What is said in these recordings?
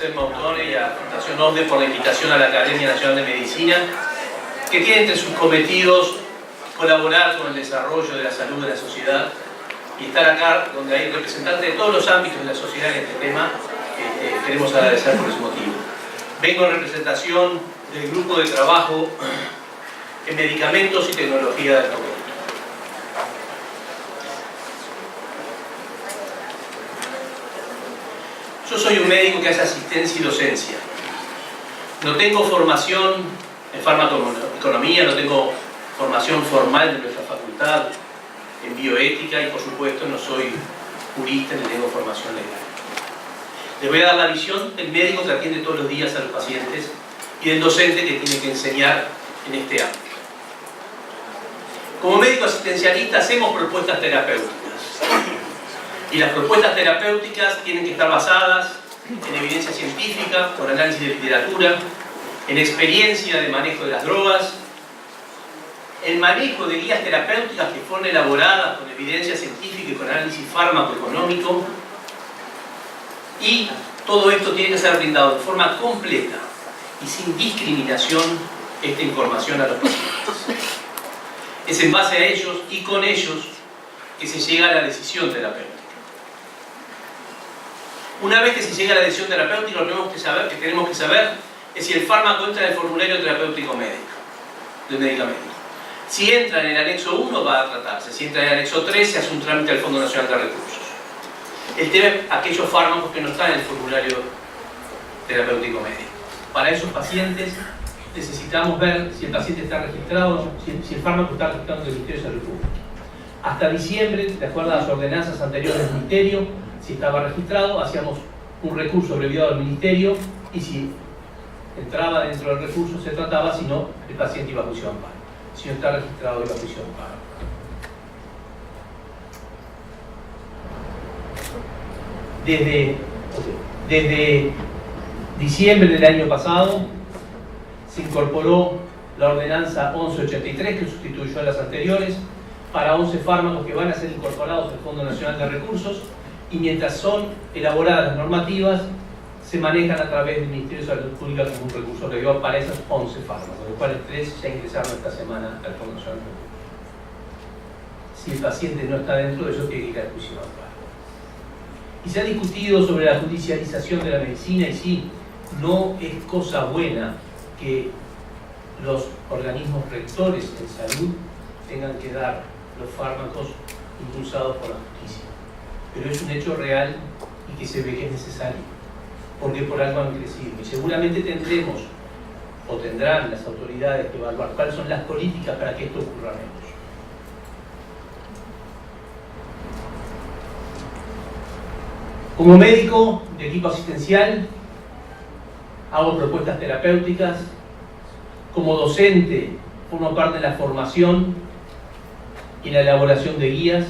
Selma Ottone y a la Fundación ONDE por la invitación a la Academia Nacional de Medicina, que tiene entre sus cometidos colaborar con el desarrollo de la salud de la sociedad y estar acá donde hay representantes de todos los ámbitos de la sociedad en este tema. Queremos agradecer por ese motivo. Vengo en representación del grupo de trabajo en medicamentos y tecnología del COVID. Yo soy un médico que hace asistencia y docencia. No tengo formación en farmacoeconomía, no tengo formación formal de nuestra facultad en bioética y por supuesto no soy jurista ni tengo formación legal. Les voy a dar la visión del médico que atiende todos los días a los pacientes y del docente que tiene que enseñar en este ámbito. Como médico asistencialista hacemos propuestas terapéuticas. Y las propuestas terapéuticas tienen que estar basadas en evidencia científica, con análisis de literatura, en experiencia de manejo de las drogas, en manejo de guías terapéuticas que fueron elaboradas con evidencia científica y con análisis fármacoeconómico. Y todo esto tiene que ser brindado de forma completa y sin discriminación esta información a los pacientes. Es en base a ellos y con ellos que se llega a la decisión terapéutica. Una vez que se llega a la decisión terapéutica, lo que tenemos que saber es si el fármaco entra en el formulario terapéutico médico, del medicamento. Si entra en el anexo 1 va a tratarse, si entra en el anexo 3 se hace un trámite al Fondo Nacional de Recursos. El tema es aquellos fármacos que no están en el formulario terapéutico médico. Para esos pacientes necesitamos ver si el paciente está registrado, si el fármaco está registrado en el Ministerio de Salud Pública. Hasta diciembre, de acuerdo a las ordenanzas anteriores del Ministerio, si estaba registrado, hacíamos un recurso abreviado al Ministerio y si entraba dentro del recurso se trataba, si no, el paciente iba a juicio de amparo. Si no está registrado, iba a juicio de amparo. Desde diciembre del año pasado se incorporó la ordenanza 1183 que sustituyó a las anteriores para 11 fármacos que van a ser incorporados al Fondo Nacional de Recursos y mientras son elaboradas las normativas se manejan a través del Ministerio de Salud Pública como un recurso abreviado para esos 11 fármacos, de los cuales 3 ya ingresaron esta semana al Fondo Nacional de Recursos. Si el paciente no está dentro de eso, tiene que ir al juicio de amparo. Y se ha discutido sobre la judicialización de la medicina y sí, no es cosa buena que los organismos rectores en salud tengan que dar los fármacos impulsados por la justicia. Pero es un hecho real y que se ve que es necesario, porque por algo han crecido. Y seguramente tendremos, o tendrán las autoridades que evaluar cuáles son las políticas para que esto ocurra menos. Como médico de equipo asistencial, hago propuestas terapéuticas. Como docente, formo parte de la formación y la elaboración de guías.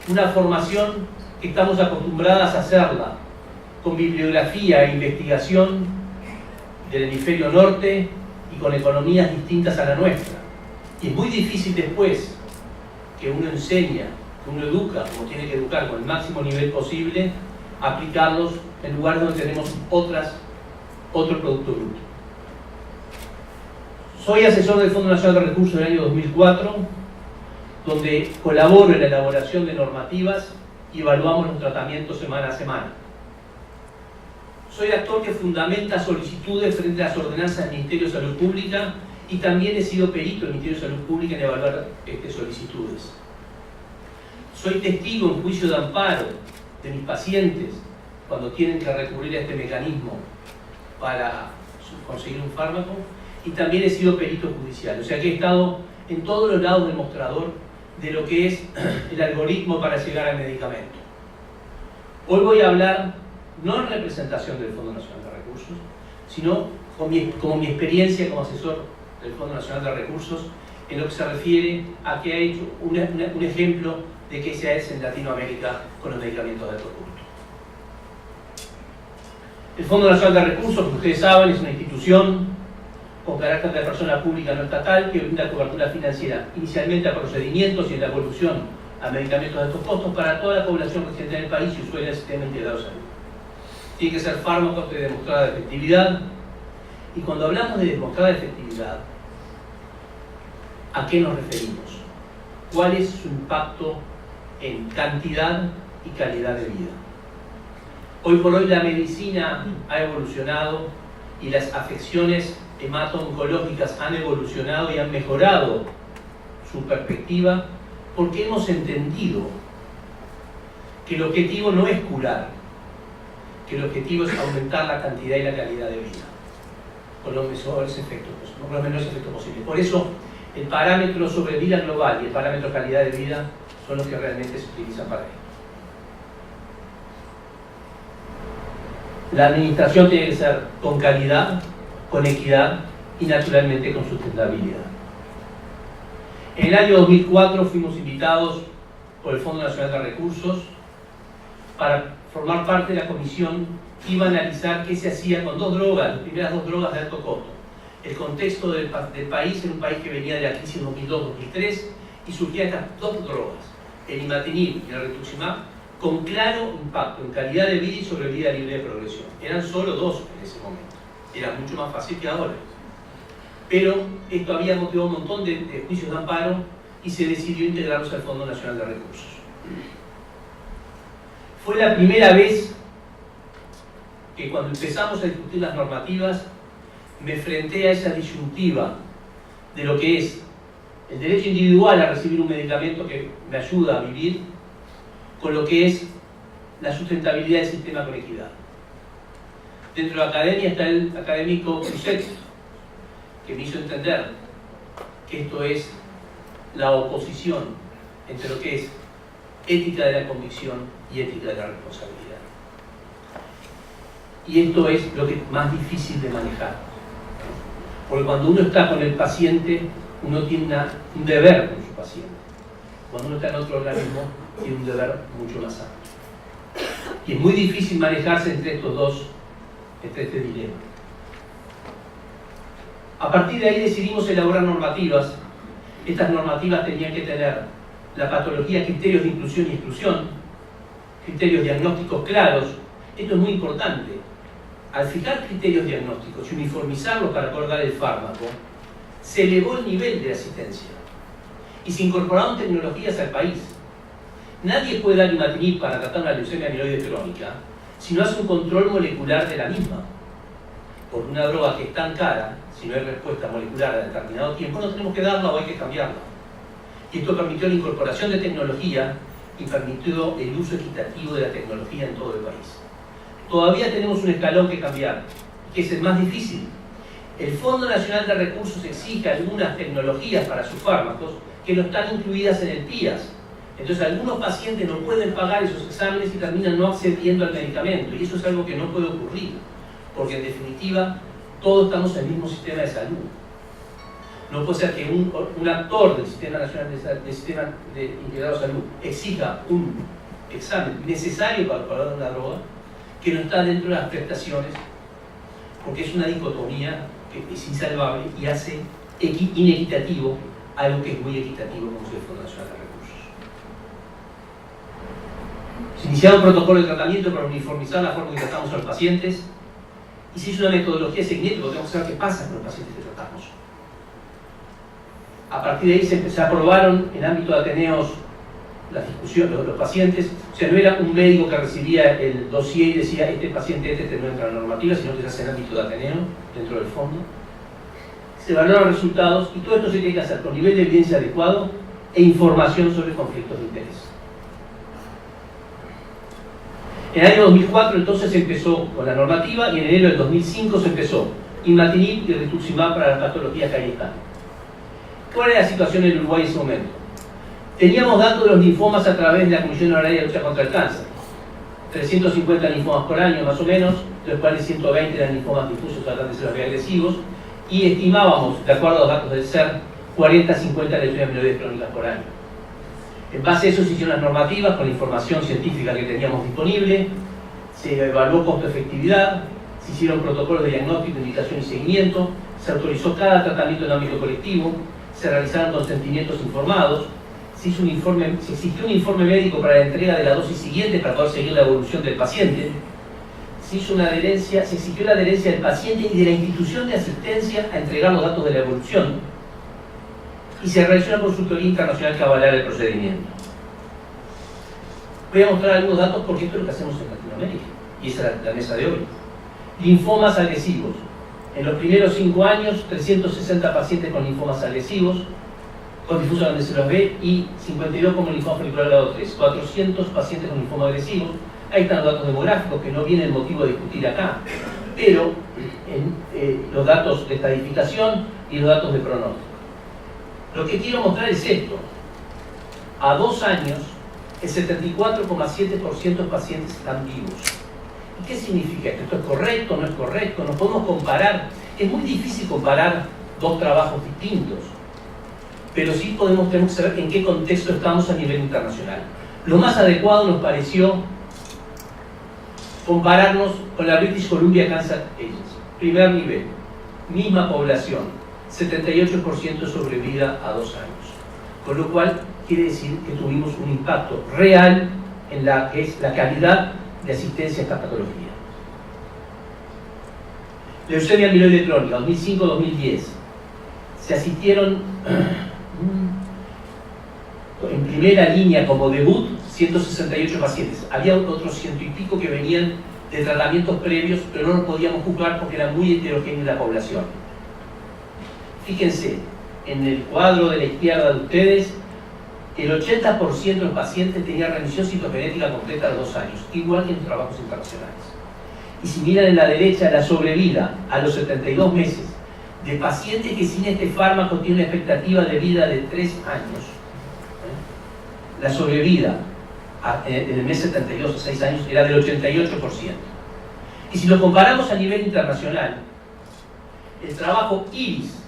Una formación que estamos acostumbradas a hacerla con bibliografía e investigación del hemisferio norte y con economías distintas a la nuestra. Y es muy difícil después que uno enseña, que uno educa, como tiene que educar con el máximo nivel posible, aplicarlos en lugares donde tenemos otro producto bruto. Soy asesor del Fondo Nacional de Recursos del año 2004, donde colaboro en la elaboración de normativas y evaluamos los tratamientos semana a semana. Soy actor que fundamenta solicitudes frente a las ordenanzas del Ministerio de Salud Pública y también he sido perito del Ministerio de Salud Pública en evaluar solicitudes. Soy testigo en juicio de amparo de mis pacientes cuando tienen que recurrir a este mecanismo para conseguir un fármaco y también he sido perito judicial, o sea que he estado en todos los lados del mostrador de lo que es el algoritmo para llegar al medicamento. Hoy voy a hablar no en representación del Fondo Nacional de Recursos, sino como mi experiencia como asesor del Fondo Nacional de Recursos en lo que se refiere a que ha hecho un ejemplo de qué se hace en Latinoamérica con los medicamentos de alto costo. El Fondo Nacional de Recursos, como ustedes saben, es una institución con carácter de persona pública no estatal que brinda cobertura financiera inicialmente a procedimientos y en la evolución a medicamentos de altos costos para toda la población residente en el país y usuaria del sistema integrado de salud. Tiene que ser fármacos de demostrada efectividad. Y cuando hablamos de demostrada efectividad, ¿a qué nos referimos? ¿Cuál es su impacto en cantidad y calidad de vida? Hoy por hoy la medicina ha evolucionado y las afecciones hemato-oncológicas han evolucionado y han mejorado su perspectiva porque hemos entendido que el objetivo no es curar, que el objetivo es aumentar la cantidad y la calidad de vida con los menores efectos posibles. Por eso el parámetro sobre vida global y el parámetro calidad de vida son los que realmente se utilizan para ello. La administración tiene que ser con calidad, con equidad y naturalmente con sustentabilidad. En el año 2004 fuimos invitados por el Fondo Nacional de Recursos para formar parte de la comisión que iba a analizar qué se hacía con dos drogas, las primeras dos drogas de alto costo. El contexto del país era un país que venía de la crisis 2002-2003 y surgían estas dos drogas, el imatinib y el rituximab, con claro impacto en calidad de vida y sobrevida libre de progresión. Eran solo dos en ese momento. Era mucho más fácil que ahora. Pero esto había motivado un montón de juicios de amparo y se decidió integrarlos al Fondo Nacional de Recursos. Fue la primera vez que cuando empezamos a discutir las normativas me enfrenté a esa disyuntiva de lo que es el derecho individual a recibir un medicamento que me ayuda a vivir con lo que es la sustentabilidad del sistema con equidad. Dentro de la academia está el académico Cruzet, que me hizo entender que esto es la oposición entre lo que es ética de la convicción y ética de la responsabilidad. Y esto es lo que es más difícil de manejar. Porque cuando uno está con el paciente, uno tiene un deber con su paciente. Cuando uno está en otro organismo, tiene un deber mucho más amplio. Y es muy difícil manejarse entre estos dos, entre este dilema. A partir de ahí decidimos elaborar normativas. Estas normativas tenían que tener la patología, criterios de inclusión y exclusión, criterios diagnósticos claros. Esto es muy importante. Al fijar criterios diagnósticos y uniformizarlos para poder dar el fármaco, se elevó el nivel de asistencia y se incorporaron tecnologías al país. Nadie puede dar imatinib para tratar una leucemia amiloide crónica si no hace un control molecular de la misma. Porque una droga que es tan cara, si no hay respuesta molecular a determinado tiempo, no tenemos que darla o hay que cambiarla. Y esto permitió la incorporación de tecnología y permitió el uso equitativo de la tecnología en todo el país. Todavía tenemos un escalón que cambiar, que es el más difícil. El Fondo Nacional de Recursos exige algunas tecnologías para sus fármacos que no están incluidas en el PIAS. Entonces algunos pacientes no pueden pagar esos exámenes y terminan no accediendo al medicamento. Y eso es algo que no puede ocurrir, porque en definitiva todos estamos en el mismo sistema de salud. No puede ser que un actor del Sistema Nacional del Sistema Integrado de Salud exija un examen necesario para pagar una droga que no está dentro de las prestaciones, porque es una dicotomía que es insalvable y hace inequitativo algo que es muy equitativo como es el Fondo Nacional de Recursos. Se iniciaron protocolos de tratamiento para uniformizar la forma en que tratamos a los pacientes y se hizo una metodología seguimiento, porque tenemos que saber qué pasa con los pacientes que tratamos. A partir de ahí se aprobaron en ámbito de Ateneos las discusiones, los pacientes. O sea, no era un médico que recibía el dossier y decía este paciente este no entra en la normativa, sino que se hace en ámbito de Ateneo, dentro del fondo. Se valoran resultados y todo esto se tiene que hacer con nivel de evidencia adecuado e información sobre conflictos de interés. En el año 2004 entonces se empezó con la normativa y en enero del 2005 se empezó imatinib y rituximab para las patologías que ahí están. ¿Cuál era la situación en Uruguay en ese momento? Teníamos datos de los linfomas a través de la Comisión Honoraria de Lucha contra el Cáncer. 350 linfomas por año más o menos, de los cuales 120 eran linfomas difusos tratantes de los agresivos, y estimábamos, de acuerdo a los datos del CER, 40-50 lesiones amiloides crónicas por año. En base a eso se hicieron las normativas con la información científica que teníamos disponible, se evaluó costo-efectividad, se hicieron protocolos de diagnóstico, indicación y seguimiento, se autorizó cada tratamiento en ámbito colectivo, se realizaron consentimientos informados, se exigió un informe médico para la entrega de la dosis siguiente para poder seguir la evolución del paciente, se hizo una adherencia, se exigió la adherencia del paciente y de la institución de asistencia a entregar los datos de la evolución, y se realizó una consultoría internacional que avalara el procedimiento. Voy a mostrar algunos datos porque esto es lo que hacemos en Latinoamérica, y esa es la mesa de hoy. Linfomas agresivos. En los primeros 5 años, 360 pacientes con linfomas agresivos, con difuso donde se los ve, y 52 como linfoma follicular grado 3. 400 pacientes con linfoma agresivo. Ahí están los datos demográficos, que no viene el motivo de discutir acá, pero los datos de estadificación y los datos de pronóstico. Lo que quiero mostrar es esto. A 2 años, el 74,7% de pacientes están vivos. ¿Y qué significa esto? ¿Esto es correcto? ¿No es correcto? ¿No podemos comparar? Es muy difícil comparar dos trabajos distintos, pero sí tenemos que saber en qué contexto estamos a nivel internacional. Lo más adecuado nos pareció compararnos con la British Columbia Cancer Agency. Primer nivel, misma población, 78% de sobrevida a 2 años. Con lo cual quiere decir que tuvimos un impacto real en la que es la calidad de asistencia a esta patología. Leucemia amiloide crónica, 2005-2010. Se asistieron en primera línea como debut 168 pacientes. Había otros 100 y pico que venían de tratamientos previos, pero no los podíamos juzgar porque era muy heterogénea la población. Fíjense, en el cuadro de la izquierda de ustedes, el 80% de los pacientes tenía remisión citogenética completa de 2 años, igual que en los trabajos internacionales. Y si miran en la derecha, la sobrevida a los 72 meses de pacientes que sin este fármaco tienen una expectativa de vida de 3 años, la sobrevida en el mes 72 a 6 años era del 88%. Y si lo comparamos a nivel internacional, el trabajo IRIS,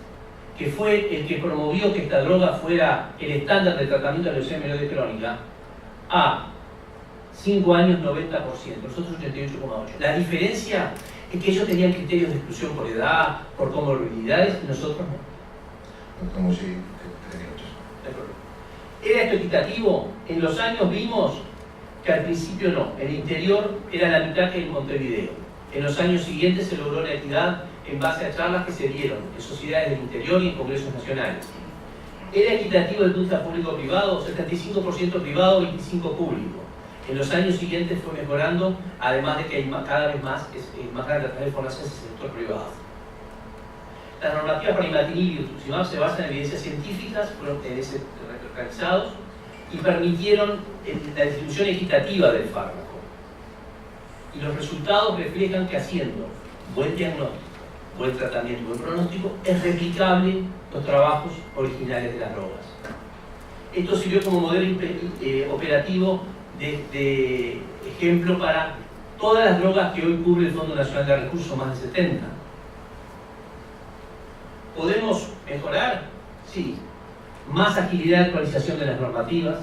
que fue el que promovió que esta droga fuera el estándar de tratamiento de leucemia amiloide crónica, a 5 años 90%, nosotros 88,8%. La diferencia es que ellos tenían criterios de exclusión por edad, por comorbilidades, y nosotros no. Como si ¿Era esto equitativo? En los años vimos que al principio no. En el interior era la mitad que en Montevideo. En los años siguientes se logró la equidad en base a charlas que se dieron en sociedades del interior y en congresos nacionales. ¿Era equitativo el punto público-privado? 75% privado, 25% público. En los años siguientes fue mejorando, además de que hay cada vez más, es más grande a través de formaciones en el sector privado. Las normativas para imatinib y rituximab se basan en evidencias científicas, fueron realizados y permitieron la distribución equitativa del fármaco. Y los resultados reflejan que haciendo buen diagnóstico, buen tratamiento, buen pronóstico, es replicable los trabajos originales de las drogas. Esto sirvió como modelo operativo de ejemplo para todas las drogas que hoy cubre el Fondo Nacional de Recursos, más de 70. ¿Podemos mejorar? Sí. Más agilidad de actualización de las normativas,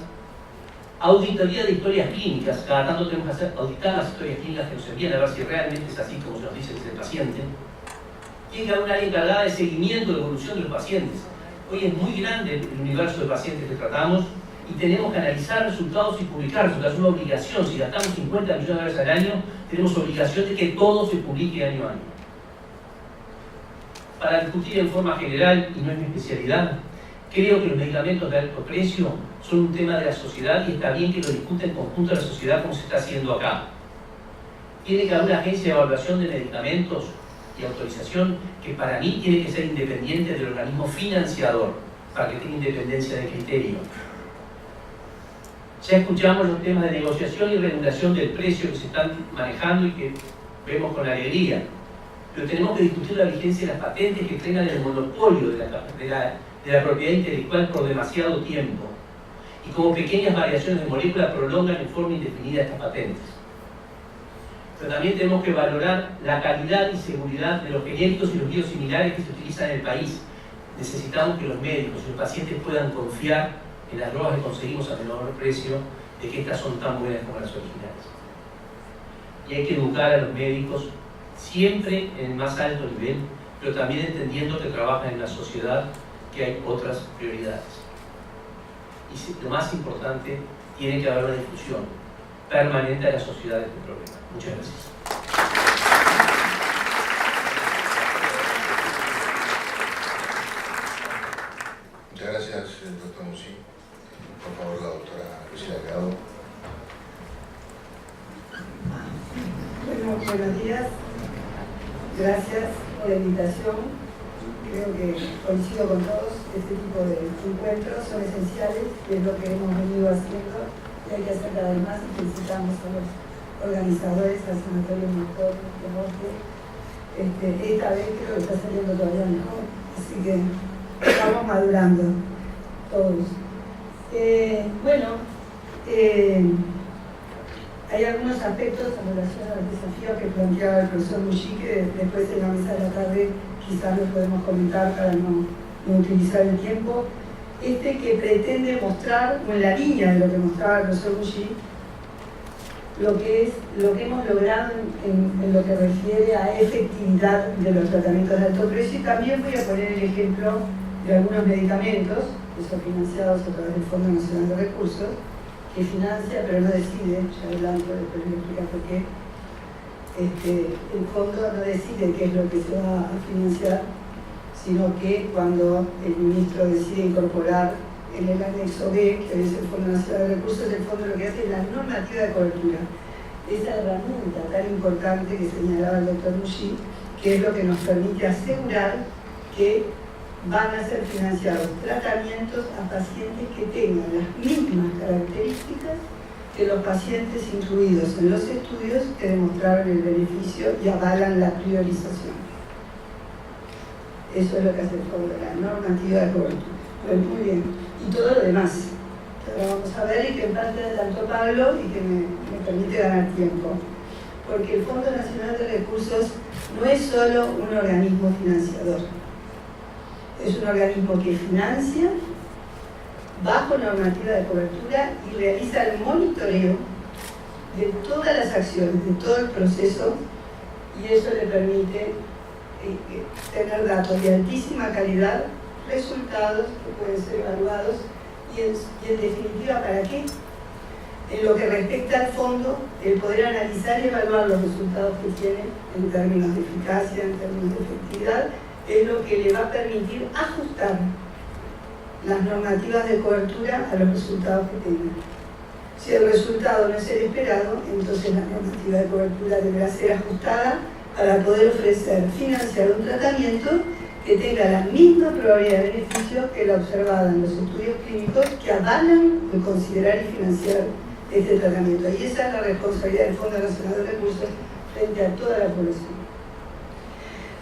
auditoría de historias clínicas, cada tanto tenemos que auditar las historias clínicas que nos envían a ver si realmente es así como se nos dice desde el paciente. Tiene que haber un área encargada de seguimiento de evolución de los pacientes. Hoy es muy grande el universo de pacientes que tratamos y tenemos que analizar resultados y publicar resultados. Es una obligación. Si gastamos 50 millones de dólares al año, tenemos obligación de que todo se publique año a año. Para discutir en forma general, y no es mi especialidad, creo que los medicamentos de alto precio son un tema de la sociedad y está bien que lo discuta en conjunto de la sociedad como se está haciendo acá. Tiene que haber una agencia de evaluación de medicamentos y autorización que para mí tiene que ser independiente del organismo financiador para que tenga independencia de criterio. Ya escuchamos los temas de negociación y regulación del precio que se están manejando y que vemos con alegría, pero tenemos que discutir la vigencia de las patentes que frenan el monopolio de la propiedad intelectual por demasiado tiempo y como pequeñas variaciones de molécula prolongan en forma indefinida estas patentes. Pero también tenemos que valorar la calidad y seguridad de los genéricos y los biosimilares que se utilizan en el país. Necesitamos que los médicos y los pacientes puedan confiar en las drogas que conseguimos a menor precio, de que estas son tan buenas como las originales. Y hay que educar a los médicos siempre en el más alto nivel, pero también entendiendo que trabajan en la sociedad, que hay otras prioridades. Y lo más importante, tiene que haber una discusión permanente de la sociedad de este problema. Muchas gracias. el doctor Musí. Por favor, la doctora Lucila Delgado. Bueno, buenos días. Gracias por la invitación. Creo que coincido con todos. Este tipo de encuentros son esenciales, que es lo que hemos venido haciendo y hay que hacer cada vez más. Felicitamos a los organizadores, al Sanatorio Mejor, esta vez creo que está saliendo todavía mejor, así que estamos madurando todos. Hay algunos aspectos en relación a los desafíos que planteaba el profesor Musí, que después en la mesa de la tarde quizás lo podemos comentar para no utilizar el tiempo. Que pretende mostrar, o en la línea de lo que mostraba el profesor Musí, lo que hemos logrado en lo que refiere a efectividad de los tratamientos de alto precio, y también voy a poner el ejemplo de algunos medicamentos que son financiados a través del Fondo Nacional de Recursos, que financia pero no decide, ya adelanto, después le explico por qué. El fondo no decide qué es lo que se va a financiar, sino que cuando el ministro decide incorporar en el anexo B, que es el Fondo Nacional de Recursos, el fondo lo que hace es la normativa de cobertura. Esa herramienta tan importante que señalaba el doctor Musí, que es lo que nos permite asegurar que van a ser financiados tratamientos a pacientes que tengan las mismas características que los pacientes incluidos en los estudios que demostraron el beneficio y avalan la priorización. Eso es lo que hace el fondo, la normativa de cobertura. Pues muy bien. Y todo lo demás, que lo vamos a ver y que en parte adelantó Pablo y que me permite ganar tiempo. Porque el Fondo Nacional de Recursos no es solo un organismo financiador, es un organismo que financia bajo normativa de cobertura y realiza el monitoreo de todas las acciones, de todo el proceso, y eso le permite tener datos de altísima calidad, resultados que pueden ser evaluados y en definitiva, ¿para qué? En lo que respecta al fondo, el poder analizar y evaluar los resultados que tiene en términos de eficacia, en términos de efectividad, es lo que le va a permitir ajustar las normativas de cobertura a los resultados que tengan. Si el resultado no es el esperado, entonces la normativa de cobertura deberá ser ajustada para poder ofrecer, financiar un tratamiento que tenga la misma probabilidad de beneficio que la observada en los estudios clínicos que avalan el considerar y financiar este tratamiento. Y esa es la responsabilidad del Fondo Nacional de Recursos frente a toda la población.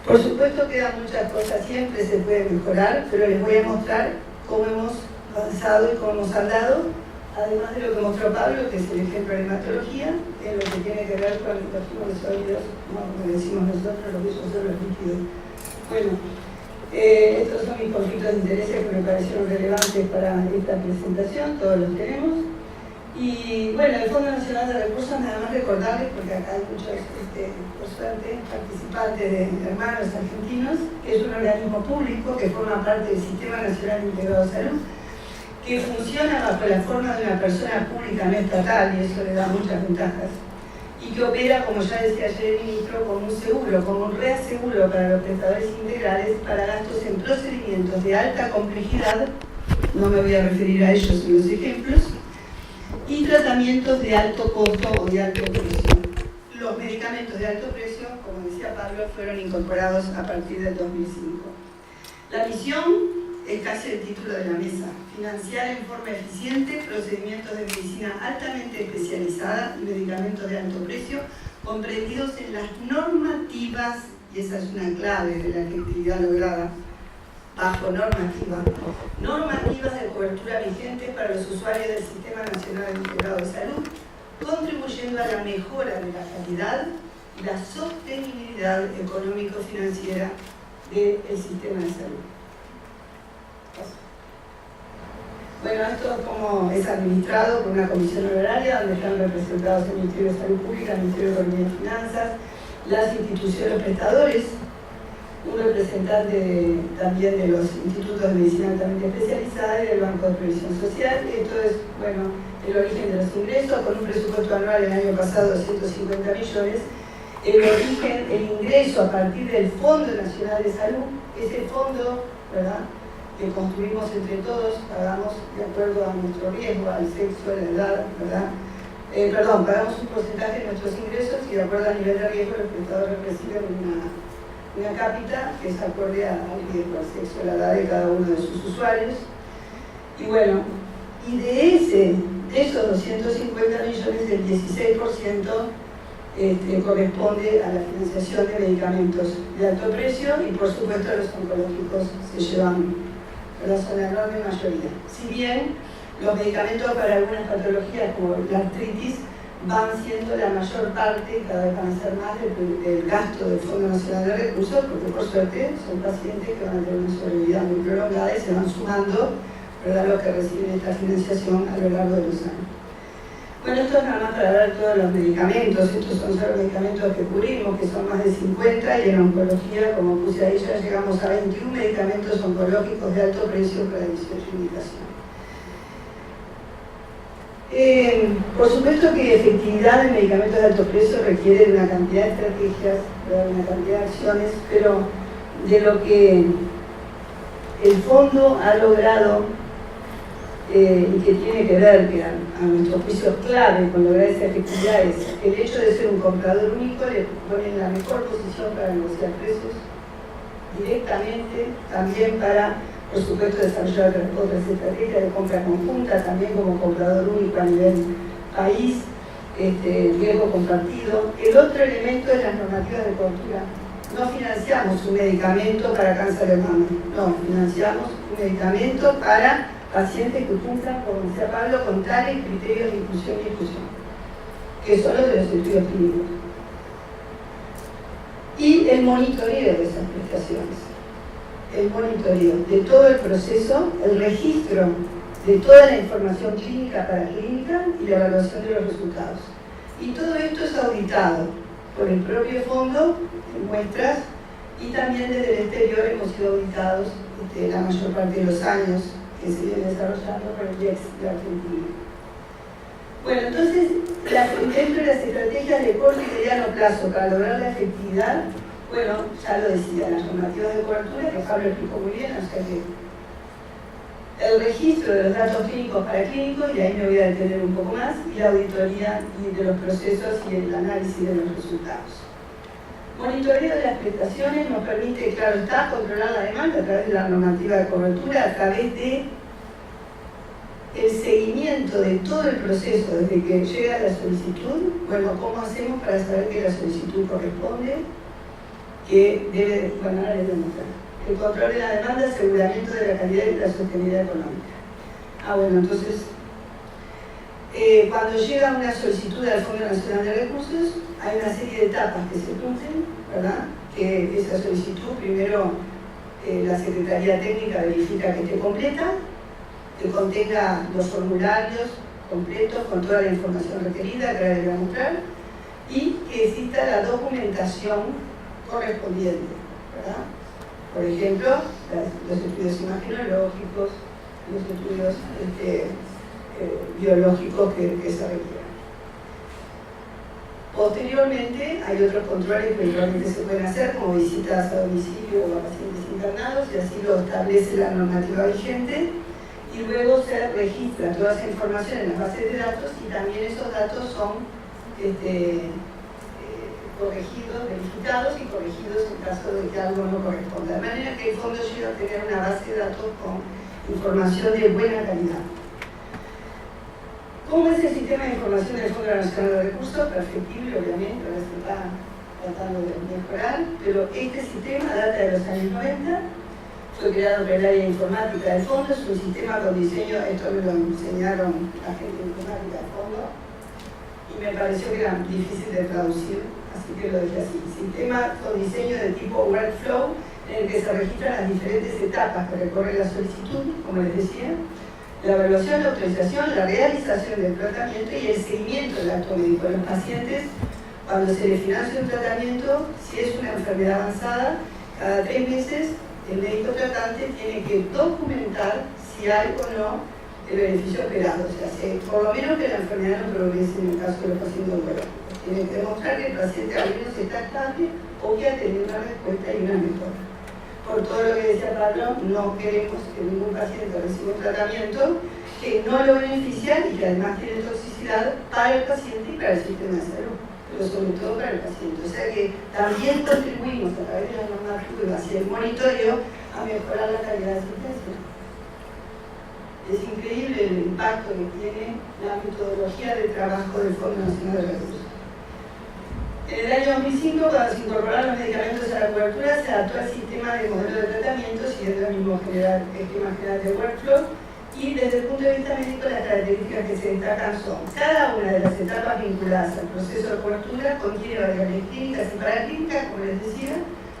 Por supuesto quedan muchas cosas, siempre se puede mejorar, pero les voy a mostrar cómo hemos avanzado y cómo hemos andado, además de lo que mostró Pablo, que es el ejemplo de hematología, en lo que tiene que ver con los tumores sólidos, como decimos nosotros, los huesos son los líquidos. Bueno, estos son mis conflictos de intereses que me parecieron relevantes para esta presentación, todos los tenemos. Y bueno, el Fondo Nacional de Recursos, nada más recordarles, porque acá hay muchos, por suerte, participantes de hermanos argentinos, que es un organismo público que forma parte del Sistema Nacional Integrado de Salud, que funciona bajo la forma de una persona pública no estatal, y eso le da muchas ventajas, y que opera, como ya decía ayer el ministro, como un seguro, como un reaseguro para los prestadores integrales para gastos en procedimientos de alta complejidad, no me voy a referir a ellos en los ejemplos, y tratamientos de alto costo o de alto precio. Los medicamentos de alto precio, como decía Pablo, fueron incorporados a partir del 2005. La misión es casi el título de la mesa: financiar en forma eficiente procedimientos de medicina altamente especializada y medicamentos de alto precio comprendidos en las normativas, y esa es una clave de la efectividad lograda, bajo normativas de cobertura vigentes para los usuarios del Sistema Nacional Integrado de Salud, contribuyendo a la mejora de la calidad y la sostenibilidad económico-financiera del sistema de salud. Bueno, esto es como es administrado por una comisión honoraria donde están representados el Ministerio de Salud Pública, el Ministerio de Economía y Finanzas, las instituciones prestadores, un representante también de los institutos de medicina altamente especializada y del Banco de Previsión Social. Esto es, bueno, el origen de los ingresos, con un presupuesto anual el año pasado de 150 millones. El ingreso a partir del Fondo Nacional de Salud, ese fondo, ¿verdad?, que construimos entre todos, pagamos de acuerdo a nuestro riesgo, al sexo, a la edad, ¿verdad? Pagamos un porcentaje de nuestros ingresos y de acuerdo al nivel de riesgo los prestadores reciben una cápita que es acorde al riesgo, al sexo, a la edad de cada uno de sus usuarios. Y bueno, y de esos 250 millones, el 16% corresponde a la financiación de medicamentos de alto precio y por supuesto los oncológicos se llevan la enorme mayoría. Si bien los medicamentos para algunas patologías como la artritis van siendo la mayor parte, cada vez van a ser más del gasto del Fondo Nacional de Recursos, porque por suerte son pacientes que van a tener una sobrevida muy prolongada y se van sumando, ¿verdad?, los que reciben esta financiación a lo largo de los años. Bueno, esto es nada más para ver todos los medicamentos. Estos son solo medicamentos que cubrimos, que son más de 50, y en oncología, como puse ahí, ya llegamos a 21 medicamentos oncológicos de alto precio para 18 indicaciones. Por supuesto que efectividad de medicamentos de alto precio requiere de una cantidad de estrategias, de una cantidad de acciones, pero de lo que el fondo ha logrado y que tiene que ver, que a nuestro juicio es clave con lograr esa efectividad, es el hecho de ser un comprador único le pone en la mejor posición para negociar precios directamente, también para, por supuesto, desarrollar otras estrategias de compra conjunta, también como comprador único a nivel país, riesgo compartido. El otro elemento es las normativas de cobertura. No financiamos un medicamento para cáncer de mama, no, financiamos un medicamento para pacientes que cumplan, como decía Pablo, con tales criterios de inclusión y exclusión, que son los de los estudios clínicos. Y el monitoreo de esas prestaciones, el monitoreo de todo el proceso, el registro de toda la información clínica, paraclínica y la evaluación de los resultados. Y todo esto es auditado por el propio fondo en muestras y también desde el exterior hemos sido auditados la mayor parte de los años que se viene desarrollando por el IEX de Argentina. Bueno, entonces, dentro de las estrategias de corto y mediano plazo para lograr la efectividad, bueno, ya lo decía, las normativas de cobertura, que Pablo explicó muy bien, o sea que el registro de los datos clínicos para clínicos, y ahí me voy a detener un poco más, y la auditoría de los procesos y el análisis de los resultados. Monitoreo de las prestaciones nos permite, claro está, controlar la demanda a través de la normativa de cobertura, a través de el seguimiento de todo el proceso desde que llega la solicitud. Bueno, ¿cómo hacemos para saber que la solicitud corresponde? Que debe, bueno, ahora les voy a mostrar. El control de la demanda, aseguramiento de la calidad y la sostenibilidad económica. Bueno, entonces, cuando llega una solicitud al Fondo Nacional de Recursos, hay una serie de etapas que se cumplen, ¿verdad? Que esa solicitud, primero la Secretaría Técnica verifica que esté completa, que contenga los formularios completos con toda la información requerida, que ahora les voy a mostrar, y que exista la documentación correspondiente, ¿verdad? Por ejemplo, los estudios imagenológicos, los estudios biológicos que se requieran. Posteriormente, hay otros controles que igualmente se pueden hacer, como visitas a domicilio o a pacientes internados, y así lo establece la normativa vigente, y luego se registra toda esa información en las bases de datos, y también esos datos son corregidos, verificados y corregidos en caso de que algo no corresponda. De manera que el fondo llega a tener una base de datos con información de buena calidad. ¿Cómo es el sistema de información del Fondo Nacional de Recursos? Perfectible, obviamente, ahora se está tratando de mejorar, pero este sistema data de los años 90, fue creado por el área informática del fondo, es un sistema con diseño, esto me lo enseñaron la gente de informática del fondo, y me pareció que era difícil de traducir, así que lo dejé así. Sistema con diseño de tipo workflow, en el que se registran las diferentes etapas que recorre la solicitud, como les decía, la evaluación, la autorización, la realización del tratamiento y el seguimiento del acto médico de los pacientes. Cuando se les financia un tratamiento, si es una enfermedad avanzada, cada 3 meses el médico tratante tiene que documentar si hay o no el beneficio esperado, o sea, por lo menos que la enfermedad no progrese en el caso de los pacientes oncológicos. Tiene que demostrar que el paciente al menos está estable o que ha tenido una respuesta y una mejora. por todo lo que decía Pablo, no queremos que ningún paciente reciba un tratamiento que no lo beneficia y que además tiene toxicidad para el paciente y para el sistema de salud, pero sobre todo para el paciente. O sea que también contribuimos a través de la normativa y el monitoreo a mejorar la calidad de asistencia. Es increíble el impacto que tiene la metodología de trabajo del Fondo Nacional de Recursos. En el año 2005, cuando se incorporaron los medicamentos a la cobertura, se adaptó al sistema de modelo de tratamiento siguiendo el mismo esquema general de workflow, y desde el punto de vista médico las características que se destacan son: cada una de las etapas vinculadas al proceso de cobertura contiene variables clínicas y paraclínicas, como les decía,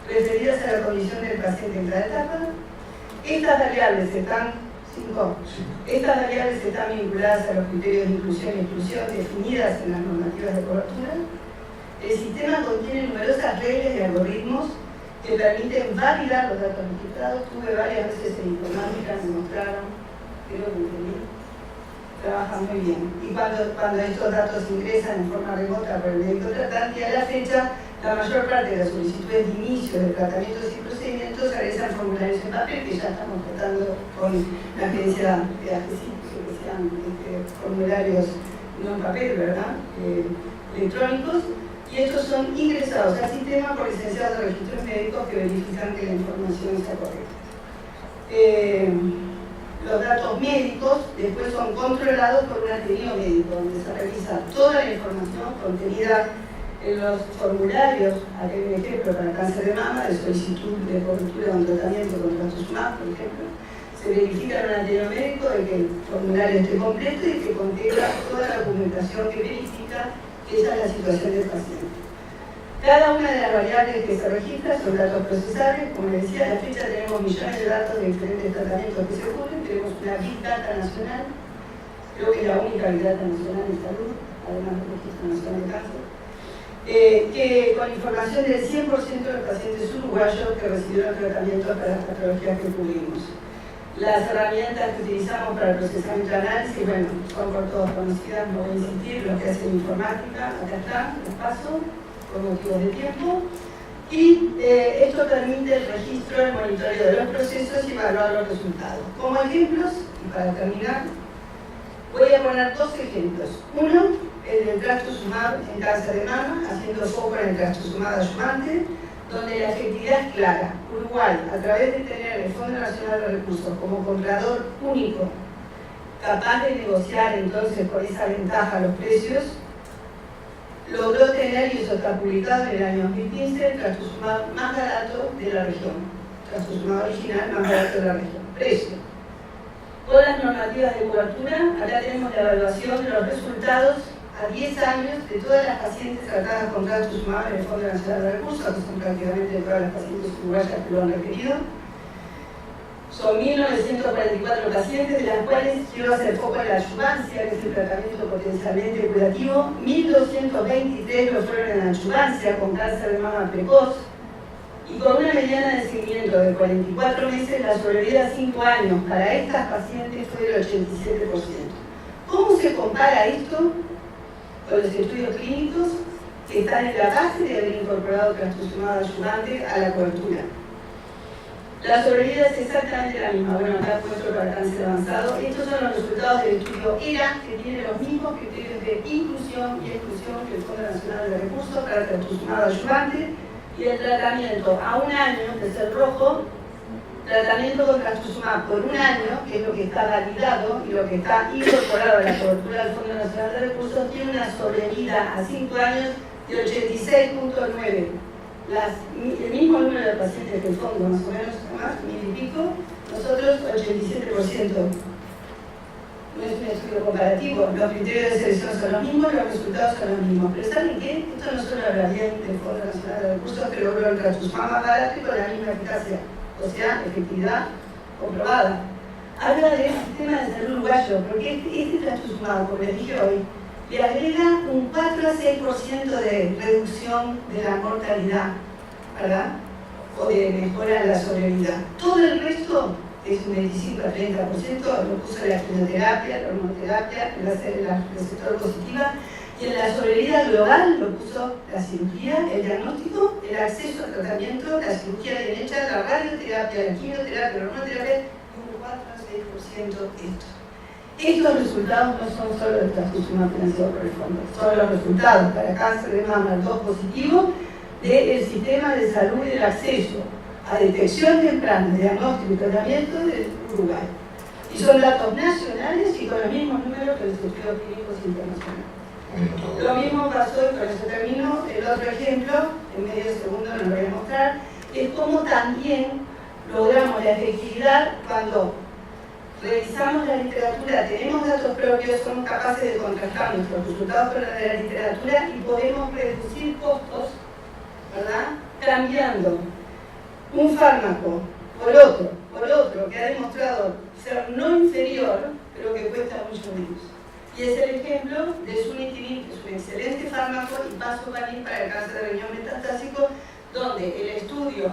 referidas a la condición del paciente en cada etapa. Estas variables están vinculadas a los criterios de inclusión y exclusión definidas en las normativas de cobertura. El sistema contiene numerosas reglas y algoritmos que permiten validar los datos registrados. Tuve varias veces en informática, me mostraron, creo que entendí. Trabaja muy bien. Y cuando estos datos ingresan en forma remota por el médico tratante, a la fecha, la mayor parte de las solicitudes de inicio de tratamientos y procedimientos realizan formularios en papel, que ya estamos tratando con la agencia de AGESI, que sean formularios no en papel, ¿verdad? Electrónicos. Y estos son ingresados al sistema por licenciados de registros médicos que verifican que la información está correcta. Los datos médicos después son controlados por un ateneo médico, donde se revisa toda la información contenida en los formularios. Aquí hay un ejemplo para cáncer de mama, de solicitud de cobertura de un tratamiento con trastuzumab, por ejemplo. Se verifica en un ateneo médico de que el formulario esté completo y que contenga toda la documentación que verifica que esa es la situación del paciente. Cada una de las variables que se registran son datos procesables. Como les decía, a la fecha tenemos millones de datos de diferentes tratamientos que se cubren. Tenemos una Big Data nacional, creo que es la única Big Data nacional de salud, además del Registro Nacional de Cáncer, que con información del 100% de los pacientes uruguayos que recibieron tratamientos para las patologías que cubrimos. Las herramientas que utilizamos para el procesamiento de análisis, bueno, son por todos conocidas, no voy a insistir, lo que hace informática, acá está, los paso, por motivos de tiempo. Y esto permite el registro, el monitoreo de los procesos y evaluar los resultados. Como ejemplos, y para terminar, voy a poner dos ejemplos. Uno, el del trastuzumab en cáncer de mama, haciendo foco en el trastuzumab adyuvante, donde la efectividad es clara. Uruguay, a través de tener el Fondo Nacional de Recursos como comprador único, capaz de negociar entonces con esa ventaja los precios, logró tener, y eso está publicado en el año 2015, el trastuzumab más barato de la región. Trastuzumab original más barato de la región. Precio. Todas las normativas de cobertura, acá tenemos la evaluación de los resultados a 10 años de todas las pacientes tratadas con trastuzumab en el Fondo Nacional de Recursos, que son prácticamente todas las pacientes uruguayas que lo han requerido. Son 1.944 pacientes, de las cuales quiero hacer foco en la adyuvancia, que es el tratamiento potencialmente curativo. 1.223 lo fueron en adyuvancia con cáncer de mama precoz, y con una mediana de seguimiento de 44 meses, la sobrevida a 5 años para estas pacientes fue del 87%. ¿Cómo se compara esto con los estudios clínicos que están en la base de haber incorporado trastuzumab adyuvante a la cobertura? La sobrevida es exactamente la misma. Bueno, acá muestro para cáncer avanzado. Estos son los resultados del estudio ERA, que tiene los mismos criterios de inclusión y exclusión que el Fondo Nacional de Recursos para trastuzumab adyuvante, y el tratamiento a un año, que es el rojo, tratamiento con trastuzumab por un año, que es lo que está validado y lo que está incorporado a la cobertura del Fondo Nacional de Recursos, tiene una sobrevida a 5 años de 86.9. El mismo número de pacientes que el fondo, más o menos, más, 1.000 y pico, nosotros 87%. No es un estudio comparativo, los criterios de selección son los mismos, los resultados son los mismos. Pero ¿saben qué? Esto no solo habla bien del Fondo Nacional de Recursos, que logró el trastuzumab más barato y con la misma eficacia, o sea, efectividad comprobada. Habla del sistema de salud uruguayo, porque este trastuzumab, como les dije hoy, le agrega un 4 a 6% de reducción de la mortalidad, ¿verdad? O de mejora en la sobrevida. Todo el resto es un 25 a 30%, lo puso la quimioterapia, la hormonoterapia, la receptor positiva, Y en la sobrevida global lo puso la cirugía, el diagnóstico, el acceso al tratamiento, la cirugía bien hecha, la radioterapia, la quimioterapia, la hormonoterapia, y un 4 a 6% esto. Estos resultados no son solo el trasfusión financiado por el fondo, son los resultados para cáncer de mama 2 positivo del sistema de salud y del acceso a detección temprana, diagnóstico y tratamiento de Uruguay. Y son datos nacionales y con los mismos números que los estudios clínicos internacionales. Lo mismo pasó, y con eso termino, el otro ejemplo, en medio segundo no lo voy a mostrar, es cómo también logramos la efectividad cuando revisamos la literatura, tenemos datos propios, somos capaces de contrastar nuestros resultados con los de la literatura y podemos reducir costos, ¿verdad? Cambiando un fármaco por otro que ha demostrado ser no inferior, pero que cuesta mucho menos. Y es el ejemplo de sunitinib, que es un excelente fármaco, y pazopanib para el cáncer de riñón metastásico, donde el estudio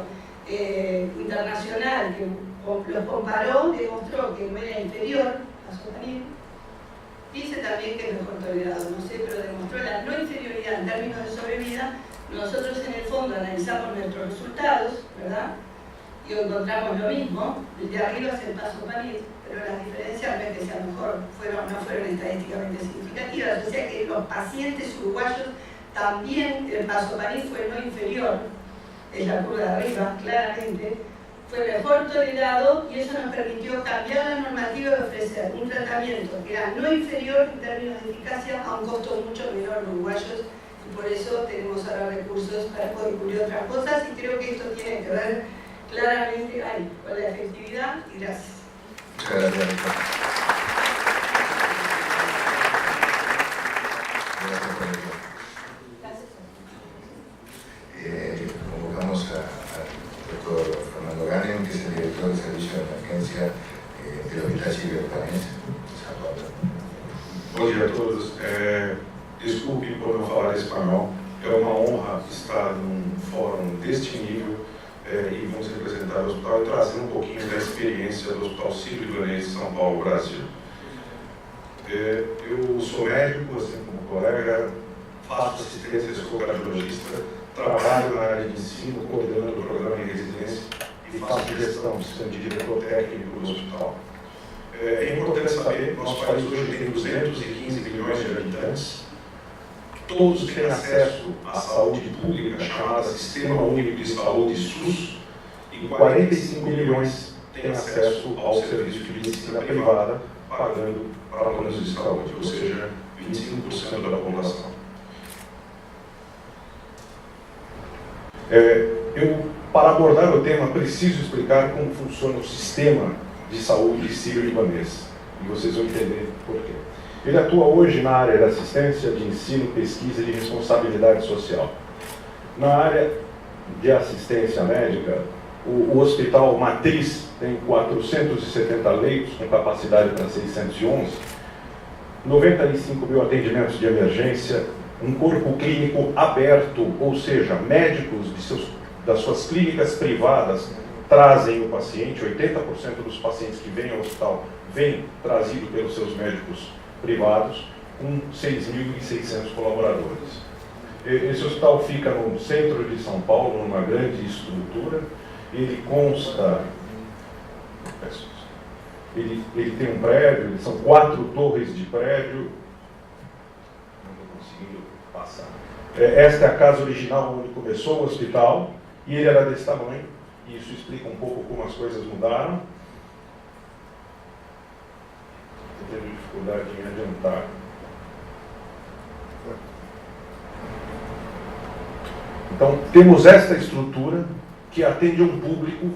internacional que los comparó demostró que no era inferior pazopanib. Dice también que es mejor tolerado, no sé, pero demostró la no inferioridad en términos de sobrevida. Nosotros en el fondo analizamos nuestros resultados, ¿verdad? Y encontramos lo mismo. El de arriba es el pazopanib, pero las diferencias no es que sea mejor, no fueron estadísticamente significativas. O sea que los pacientes uruguayos también el pazopanib fue no inferior, es la curva de arriba, claramente, fue mejor tolerado y eso nos permitió cambiar la normativa de ofrecer un tratamiento que era no inferior en términos de eficacia a un costo mucho menor en uruguayos, y por eso tenemos ahora recursos para poder cubrir otras cosas, y creo que esto tiene que ver claramente ahí, con la efectividad, y gracias. Muchas gracias, Ricardo. Gracias por el convocamos al doctor Fernando Ganem, que es el director del Servicio de Emergencia del Hospital Sírio-Libanês de São Paulo. Bom dia a todos. Desculpe por não falar espanhol. É uma honra estar num fórum deste nível e vamos representar o hospital e trazer um pouquinho da experiência do Hospital Sírio-Libanês de São Paulo, Brasil. Eu sou médico, assim como colega, faço assistência, sou cardiologista, trabalho na área de ensino, coordenando o programa de residência e faço gestão, sendo diretor técnico do hospital. É importante saber que nosso país hoje tem 215 milhões de habitantes. Todos têm acesso à saúde pública, chamada Sistema Único de Saúde, SUS, e 45 milhões têm acesso ao serviço de medicina privada, pagando para planos de saúde, ou seja, 25% da população. Para abordar o tema, preciso explicar como funciona o sistema de saúde sírio-libanês, e vocês vão entender por quê. Ele atua hoje na área de assistência, de ensino, pesquisa e de responsabilidade social. Na área de assistência médica, o hospital matriz tem 470 leitos, com capacidade para 611, 95 mil atendimentos de emergência, um corpo clínico aberto, ou seja, médicos das suas clínicas privadas trazem o paciente, 80% dos pacientes que vêm ao hospital vêm trazido pelos seus médicos privados, com 6.600 colaboradores. Esse hospital fica no centro de São Paulo, numa grande estrutura. Ele consta... Ele tem um prédio, são 4 torres de prédio. Não estou conseguindo passar. Esta é a casa original onde começou o hospital, e ele era desse tamanho, e isso explica um pouco como as coisas mudaram. Eu tenho dificuldade em adiantar. Então, temos esta estrutura que atende a um público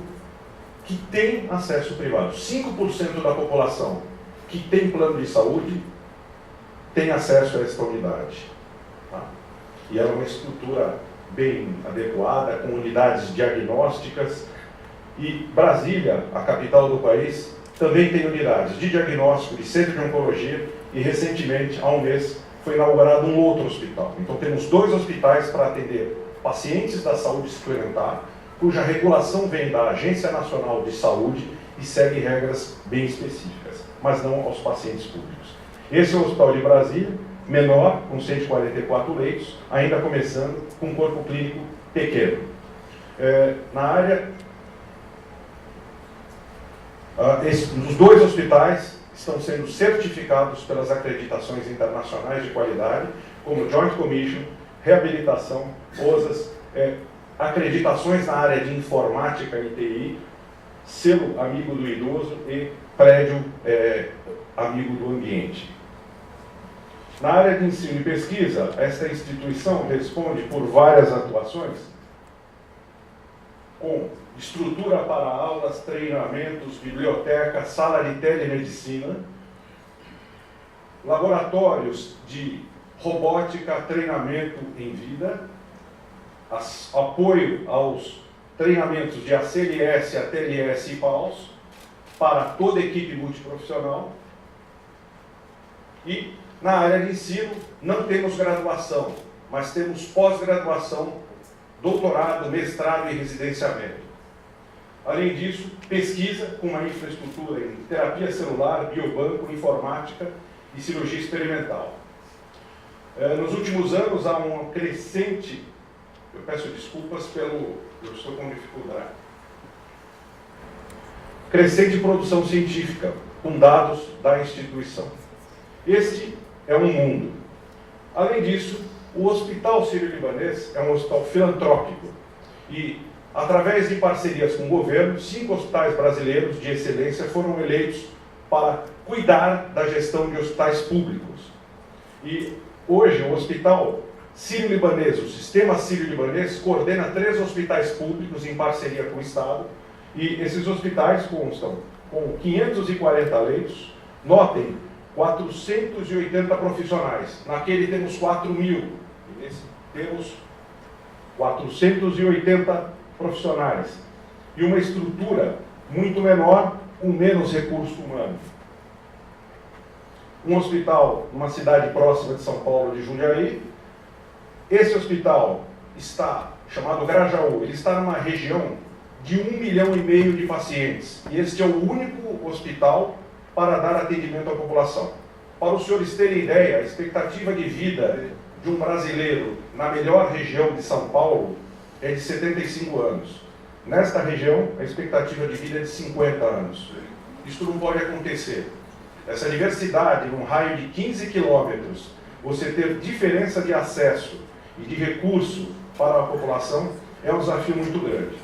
que tem acesso privado. 5% da população que tem plano de saúde tem acesso a esta unidade. Tá? E ela é uma estrutura bem adequada, com unidades diagnósticas. E Brasília, a capital do país, também tem unidades de diagnóstico, de centro de oncologia, e recentemente, há um mês, foi inaugurado um outro hospital. Então temos 2 hospitais para atender pacientes da saúde suplementar, cuja regulação vem da Agência Nacional de Saúde e segue regras bem específicas, mas não aos pacientes públicos. Esse é o Hospital de Brasília, menor, com 144 leitos, ainda começando com um corpo clínico pequeno. Na área, os 2 hospitais estão sendo certificados pelas acreditações internacionais de qualidade, como Joint Commission, reabilitação, OSAS, acreditações na área de informática e TI, selo amigo do idoso e prédio amigo do ambiente. Na área de ensino e pesquisa, esta instituição responde por várias atuações, com estrutura para aulas, treinamentos, biblioteca, sala de telemedicina, laboratórios de robótica, treinamento em vida, apoio aos treinamentos de ACLS, ATLS e PAUS para toda a equipe multiprofissional. E na área de ensino não temos graduação, mas temos pós-graduação, doutorado, mestrado e residenciamento. Além disso, pesquisa com uma infraestrutura em terapia celular, biobanco, informática e cirurgia experimental. Nos últimos anos há um crescente, eu peço desculpas eu estou com dificuldade, crescente produção científica com dados da instituição. Este é um mundo. Além disso, o Hospital Sírio-Libanês é um hospital filantrópico e, através de parcerias com o governo, 5 hospitais brasileiros de excelência foram eleitos para cuidar da gestão de hospitais públicos. E hoje o Hospital Sírio-Libanês, o Sistema Sírio-Libanês, coordena 3 hospitais públicos em parceria com o Estado, e esses hospitais constam com 540 leitos, notem, 480 profissionais. Naquele temos 4.000, e nesse temos 480 profissionais. E uma estrutura muito menor, com menos recurso humano. Um hospital numa cidade próxima de São Paulo, de Jundiaí. Esse hospital está, chamado Grajaú, ele está numa região de 1,5 milhão de pacientes. E este é o único hospital para dar atendimento à população. Para os senhores terem ideia, a expectativa de vida de um brasileiro na melhor região de São Paulo é de 75 anos. Nesta região, a expectativa de vida é de 50 anos. Isso não pode acontecer. Essa diversidade, num raio de 15 quilômetros, você ter diferença de acesso e de recurso para a população, é um desafio muito grande.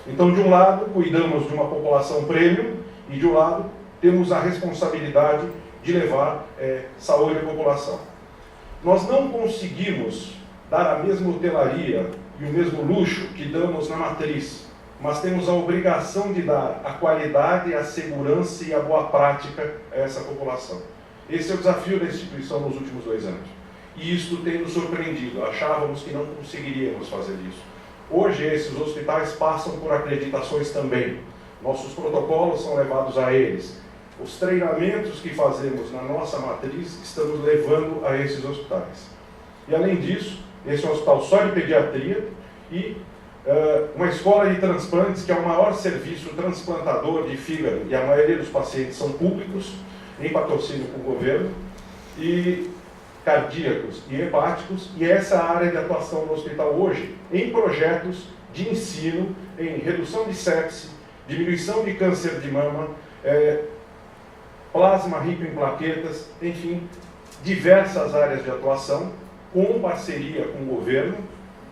Então, de um lado, cuidamos de uma população premium, e de um lado, temos a responsabilidade de levar saúde à população. Nós não conseguimos dar a mesma hotelaria e o mesmo luxo que damos na matriz, mas temos a obrigação de dar a qualidade, a segurança e a boa prática a essa população. Esse é o desafio da instituição nos últimos 2 anos. E isto tem nos surpreendido. Achávamos que não conseguiríamos fazer isso. Hoje, esses hospitais passam por acreditações também. Nossos protocolos são levados a eles. Os treinamentos que fazemos na nossa matriz estamos levando a esses hospitais. E, além disso, esse é um hospital só de pediatria e uma escola de transplantes, que é o maior serviço transplantador de fígado, e a maioria dos pacientes são públicos, em patrocínio com o governo, e cardíacos e hepáticos, e essa é a área de atuação do hospital hoje, em projetos de ensino, em redução de sepse, diminuição de câncer de mama, plasma rico em plaquetas, enfim, diversas áreas de atuação, com parceria com o governo,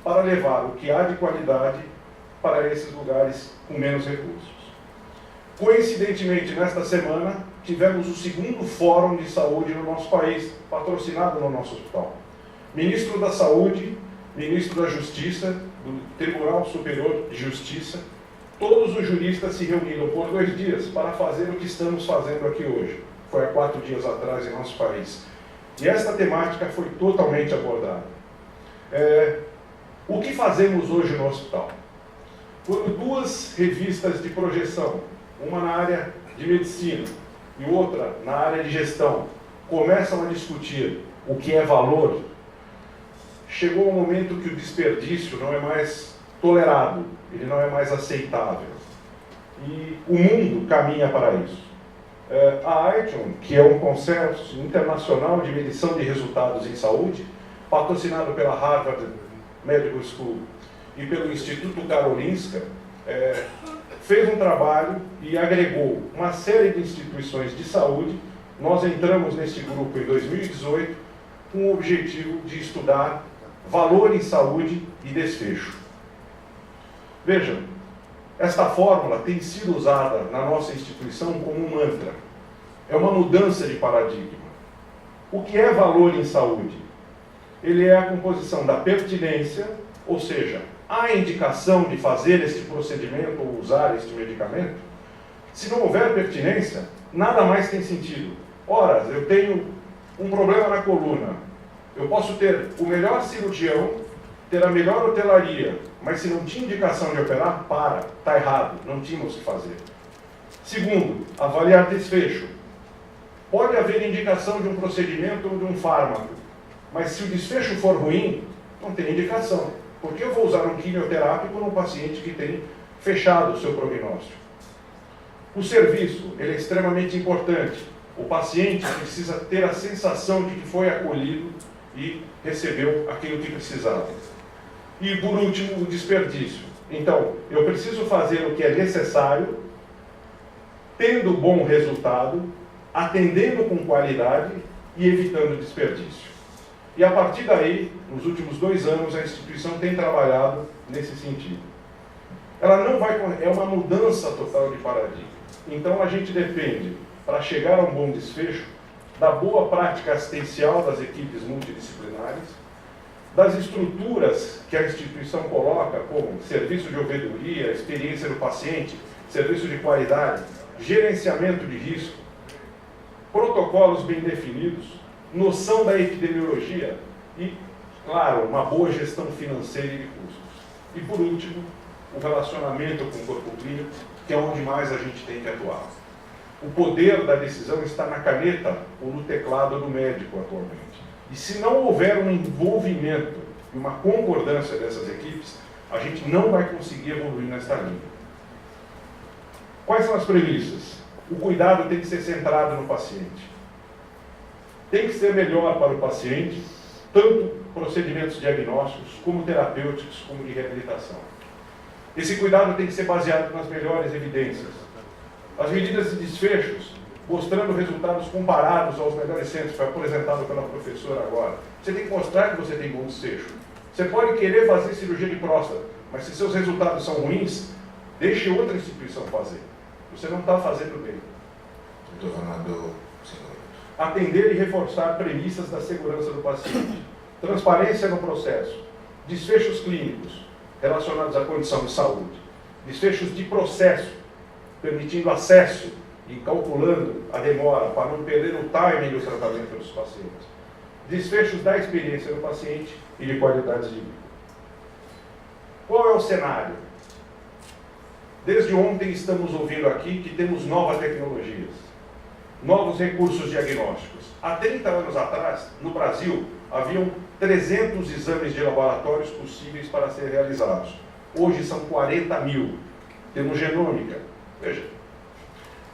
para levar o que há de qualidade para esses lugares com menos recursos. Coincidentemente, nesta semana, tivemos o 2º Fórum de Saúde no nosso país, patrocinado no nosso hospital. Ministro da Saúde, Ministro da Justiça, do Tribunal Superior de Justiça, todos os juristas se reuniram por 2 dias para fazer o que estamos fazendo aqui hoje. Foi há 4 dias atrás em nosso país. E esta temática foi totalmente abordada. O que fazemos hoje no hospital? Quando 2 revistas de projeção, uma na área de medicina e outra na área de gestão, começam a discutir o que é valor, chegou um momento que o desperdício não é mais tolerado, ele não é mais aceitável. E o mundo caminha para isso. A ITUM, que é um consórcio internacional de medição de resultados em saúde, patrocinado pela Harvard Medical School e pelo Instituto Karolinska, fez um trabalho e agregou uma série de instituições de saúde. Nós entramos nesse grupo em 2018 com o objetivo de estudar valor em saúde e desfecho. Vejam, esta fórmula tem sido usada na nossa instituição como um mantra. É uma mudança de paradigma. O que é valor em saúde? Ele é a composição da pertinência, ou seja, há indicação de fazer este procedimento ou usar este medicamento? Se não houver pertinência, nada mais tem sentido. Ora, eu tenho um problema na coluna. Eu posso ter o melhor cirurgião, ter a melhor hotelaria, mas se não tinha indicação de operar, está errado, não tínhamos que fazer. Segundo, avaliar desfecho. Pode haver indicação de um procedimento ou de um fármaco, mas se o desfecho for ruim, não tem indicação. Por que eu vou usar um quimioterápico num paciente que tem fechado o seu prognóstico? O serviço, ele é extremamente importante. O paciente precisa ter a sensação de que foi acolhido e recebeu aquilo que precisava. E, por último, o desperdício. Então, eu preciso fazer o que é necessário, tendo bom resultado, atendendo com qualidade e evitando desperdício. E, a partir daí, nos últimos 2 anos, a instituição tem trabalhado nesse sentido. Ela não vai... É uma mudança total de paradigma. Então, a gente depende, para chegar a um bom desfecho, da boa prática assistencial das equipes multidisciplinares, das estruturas que a instituição coloca, como serviço de ouvidoria, experiência do paciente, serviço de qualidade, gerenciamento de risco, protocolos bem definidos, noção da epidemiologia e, claro, uma boa gestão financeira e de custos. E, por último, o relacionamento com o corpo clínico, que é onde mais a gente tem que atuar. O poder da decisão está na caneta ou no teclado do médico atualmente. E se não houver um envolvimento e uma concordância dessas equipes, a gente não vai conseguir evoluir nesta linha. Quais são as premissas? O cuidado tem que ser centrado no paciente. Tem que ser melhor para o paciente, tanto procedimentos diagnósticos, como terapêuticos, como de reabilitação. Esse cuidado tem que ser baseado nas melhores evidências. As medidas de desfechos, mostrando resultados comparados aos melhores centros, foi apresentado pela professora agora. Você tem que mostrar que você tem bom desfecho. Você pode querer fazer cirurgia de próstata, mas se seus resultados são ruins, deixe outra instituição fazer. Você não está fazendo bem. Estou falando... Atender e reforçar premissas da segurança do paciente. Transparência no processo. Desfechos clínicos relacionados à condição de saúde. Desfechos de processo, permitindo acesso e calculando a demora para não perder o timing do tratamento dos pacientes. Desfechos da experiência do paciente e de qualidade de vida. Qual é o cenário? Desde ontem estamos ouvindo aqui que temos novas tecnologias, novos recursos diagnósticos. Há 30 anos atrás, no Brasil, haviam 300 exames de laboratórios possíveis para ser realizados. Hoje são 40 mil. Temos genômica. Veja,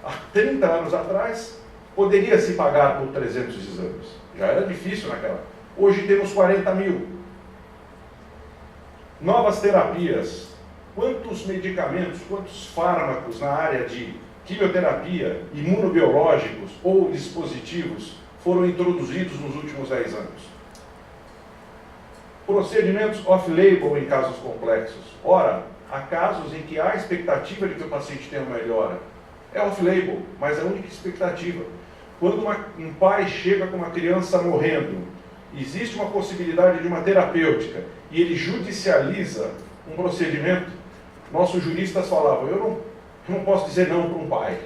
há 30 anos atrás, poderia se pagar por 300 exames. Já era difícil naquela. Hoje temos 40 mil. Novas terapias. Quantos medicamentos, quantos fármacos na área de quimioterapia, imunobiológicos ou dispositivos foram introduzidos nos últimos 10 anos? Procedimentos off-label em casos complexos. Ora, há casos em que há expectativa de que o paciente tenha uma melhora. É off-label, mas é a única expectativa. Quando um pai chega com uma criança morrendo, existe uma possibilidade de uma terapêutica e ele judicializa um procedimento, nossos juristas falavam, eu não posso dizer não para um pai,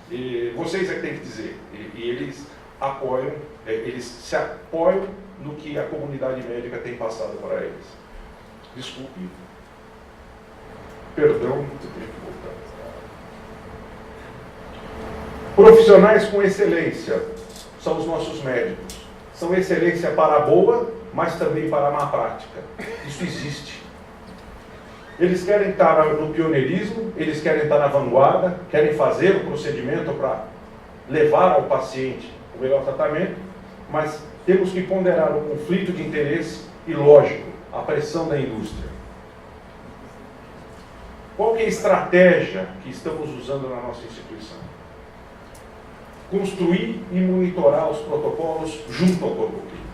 e vocês é que têm que dizer. E eles apoiam, eles se apoiam no que a comunidade médica tem passado para eles. Desculpe. Perdão, eu tenho que voltar. Profissionais com excelência são os nossos médicos. São excelência para a boa, mas também para a má prática. Isso existe. Eles querem estar no pioneirismo, eles querem estar na vanguarda, querem fazer o procedimento para levar ao paciente o melhor tratamento, mas temos que ponderar o conflito de interesse e, lógico, a pressão da indústria. Qual que é a estratégia que estamos usando na nossa instituição? Construir e monitorar os protocolos junto ao corpo clínico.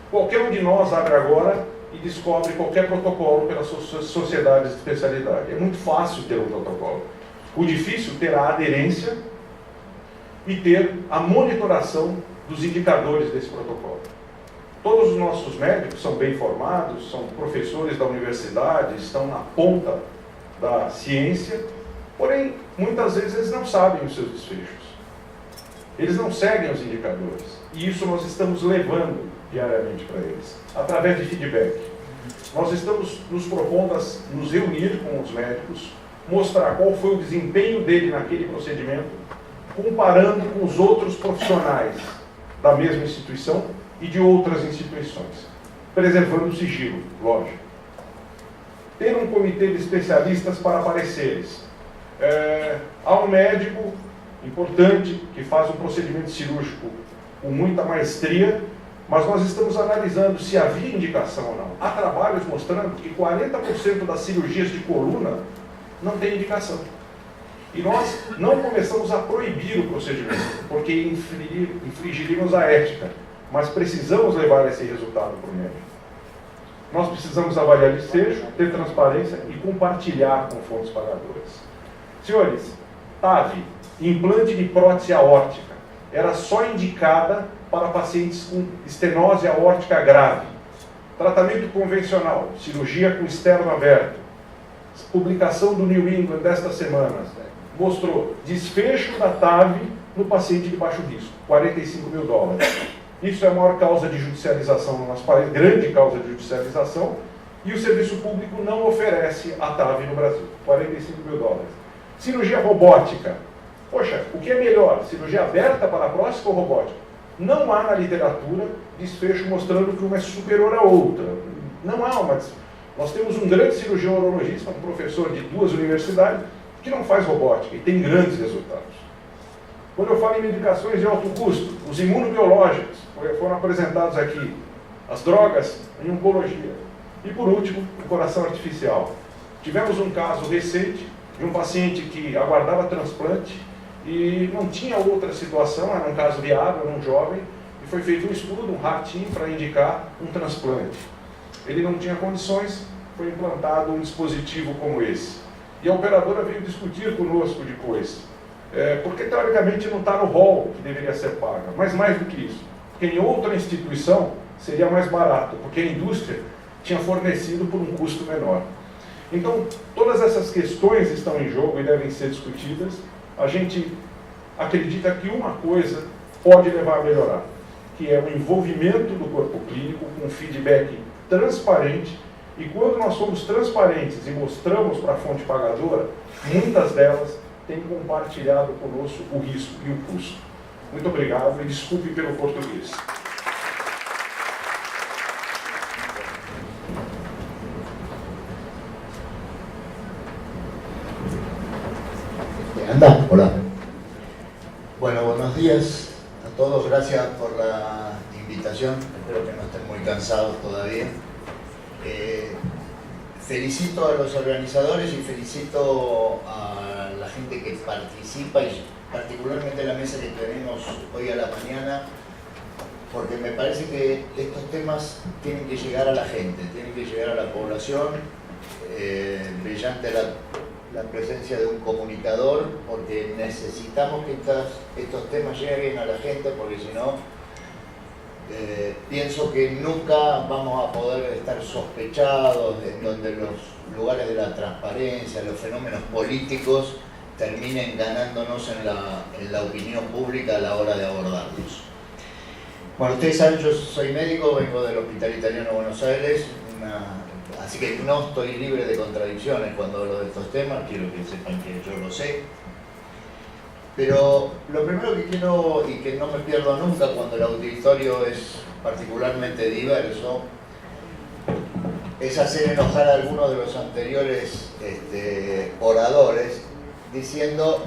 Qualquer um de nós abre agora e descobre qualquer protocolo pelas sociedades de especialidade. É muito fácil ter um protocolo. O difícil é ter a aderência e ter a monitoração dos indicadores desse protocolo. Todos os nossos médicos são bem formados, são professores da universidade, estão na ponta da ciência, porém, muitas vezes eles não sabem os seus desfechos. Eles não seguem os indicadores. E isso nós estamos levando diariamente para eles, através de feedback. Nós estamos nos propondo a nos reunir com os médicos, mostrar qual foi o desempenho dele naquele procedimento, comparando com os outros profissionais da mesma instituição e de outras instituições, preservando o sigilo, lógico. Ter um comitê de especialistas para pareceres. Há um médico importante que faz um procedimento cirúrgico com muita maestria, mas nós estamos analisando se havia indicação ou não. Há trabalhos mostrando que 40% das cirurgias de coluna não tem indicação. E nós não começamos a proibir o procedimento, porque infringiríamos a ética, mas precisamos levar esse resultado para o médico. Nós precisamos avaliar desfecho, ter transparência e compartilhar com fontes pagadoras. Senhores, TAV, implante de prótese aórtica, era só indicada para pacientes com estenose aórtica grave. Tratamento convencional, cirurgia com externo aberto. Publicação do New England desta semana mostrou desfecho da TAV no paciente de baixo risco, $45 mil. Isso é a maior causa de judicialização no nosso país, grande causa de judicialização, e o serviço público não oferece a TAV no Brasil, $45 mil. Cirurgia robótica. Poxa, o que é melhor, cirurgia aberta para a próstata ou robótica? Não há na literatura desfecho mostrando que uma é superior à outra. Não há uma. Nós temos um grande cirurgião urologista, um professor de 2 universidades, que não faz robótica e tem grandes resultados. Quando eu falo em medicações de alto custo, os imunobiológicos foram apresentados aqui, as drogas em oncologia. E por último, o coração artificial. Tivemos um caso recente de um paciente que aguardava transplante e não tinha outra situação, era um caso viável, era um jovem, e foi feito um estudo, um ratinho, para indicar um transplante. Ele não tinha condições, foi implantado um dispositivo como esse. E a operadora veio discutir conosco depois, porque teoricamente não está no rol que deveria ser paga, mas mais do que isso, porque em outra instituição seria mais barato, porque a indústria tinha fornecido por um custo menor. Então, todas essas questões estão em jogo e devem ser discutidas. A gente acredita que uma coisa pode levar a melhorar, que é o envolvimento do corpo clínico com um feedback transparente, e quando nós somos transparentes e mostramos para a fonte pagadora, muitas delas têm compartilhado conosco o risco e o custo. Muito obrigado e desculpe pelo português. Anda, hola. Bueno, buenos días a todos, gracias por la invitación, espero que no estén muy cansados todavía. Felicito a los organizadores y felicito a la gente que participa y particularmente la mesa que tenemos hoy a la mañana, porque me parece que estos temas tienen que llegar a la gente, tienen que llegar a la población. Brillante la presencia de un comunicador, porque necesitamos que estos temas lleguen a la gente, porque si no, pienso que nunca vamos a poder estar sospechados en donde los lugares de la transparencia, los fenómenos políticos terminen ganándonos en la opinión pública a la hora de abordarlos. Bueno, ustedes saben, yo soy médico, vengo del Hospital Italiano de Buenos Aires, así que no estoy libre de contradicciones cuando hablo de estos temas, quiero que sepan que yo lo sé. Pero lo primero que quiero, y que no me pierdo nunca cuando el auditorio es particularmente diverso, es hacer enojar a algunos de los anteriores oradores diciendo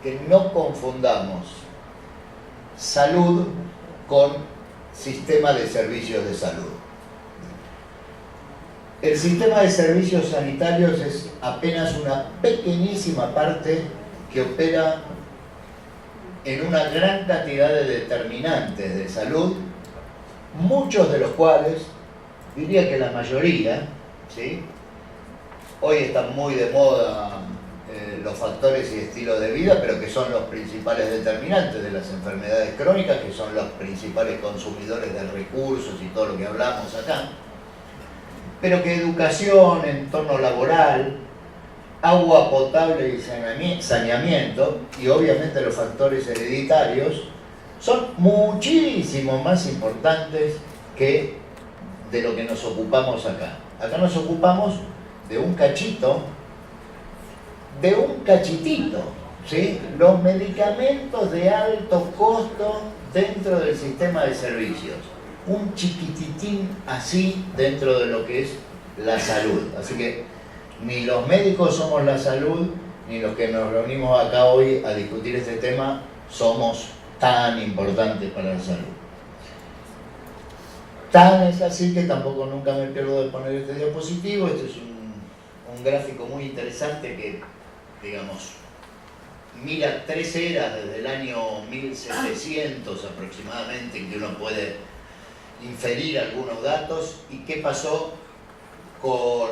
que no confundamos salud con sistema de servicios de salud. El sistema de servicios sanitarios es apenas una pequeñísima parte que opera en una gran cantidad de determinantes de salud, muchos de los cuales, diría que la mayoría, ¿sí? Hoy están muy de moda los factores y estilos de vida, pero que son los principales determinantes de las enfermedades crónicas, que son los principales consumidores de recursos y todo lo que hablamos acá, pero que educación, entorno laboral, agua potable y saneamiento, y obviamente los factores hereditarios, son muchísimo más importantes que de lo que nos ocupamos acá. Acá nos ocupamos de un cachitito, ¿sí? Los medicamentos de alto costo dentro del sistema de servicios. Un chiquititín así dentro de lo que es la salud. Así que ni los médicos somos la salud, ni los que nos reunimos acá hoy a discutir este tema somos tan importantes para la salud. Tan es así que tampoco nunca me pierdo de poner este diapositivo. Este es un gráfico muy interesante que, digamos, mira 3 eras desde el año 1700 aproximadamente, en que uno puede inferir algunos datos, y qué pasó con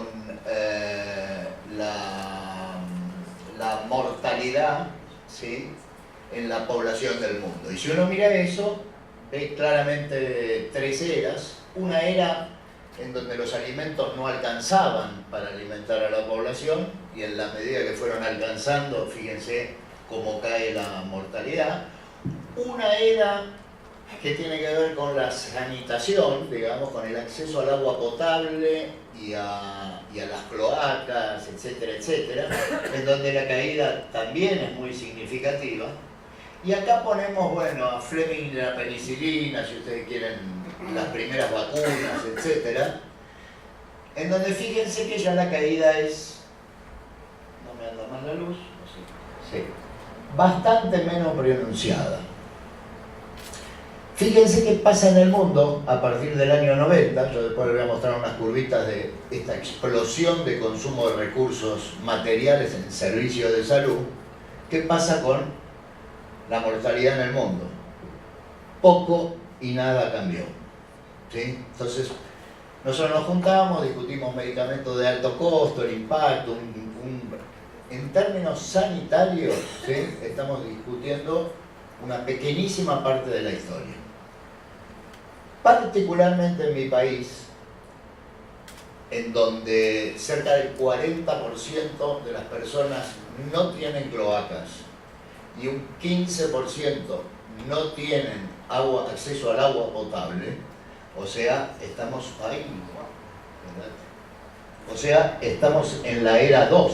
la mortalidad, ¿sí?, en la población del mundo. Y si uno mira eso, ve claramente 3 eras. Una era en donde los alimentos no alcanzaban para alimentar a la población, y en la medida que fueron alcanzando, fíjense cómo cae la mortalidad. Una era que tiene que ver con la sanitación, digamos, con el acceso al agua potable y a las cloacas, etcétera, etcétera, en donde la caída también es muy significativa. Y acá ponemos, bueno, a Fleming la penicilina, si ustedes quieren, las primeras vacunas, etcétera, en donde fíjense que ya la caída es, no me anda mal la luz, sí, bastante menos pronunciada. Fíjense qué pasa en el mundo a partir del año 90, yo después les voy a mostrar unas curvitas de esta explosión de consumo de recursos materiales en servicios de salud. ¿Qué pasa con la mortalidad en el mundo? Poco y nada cambió, ¿sí? Entonces, nosotros nos juntamos, discutimos medicamentos de alto costo, el impacto, en términos sanitarios, ¿sí?, estamos discutiendo una pequeñísima parte de la historia. Particularmente en mi país, en donde cerca del 40% de las personas no tienen cloacas y un 15% no tienen acceso al agua potable, o sea, estamos en la era 2.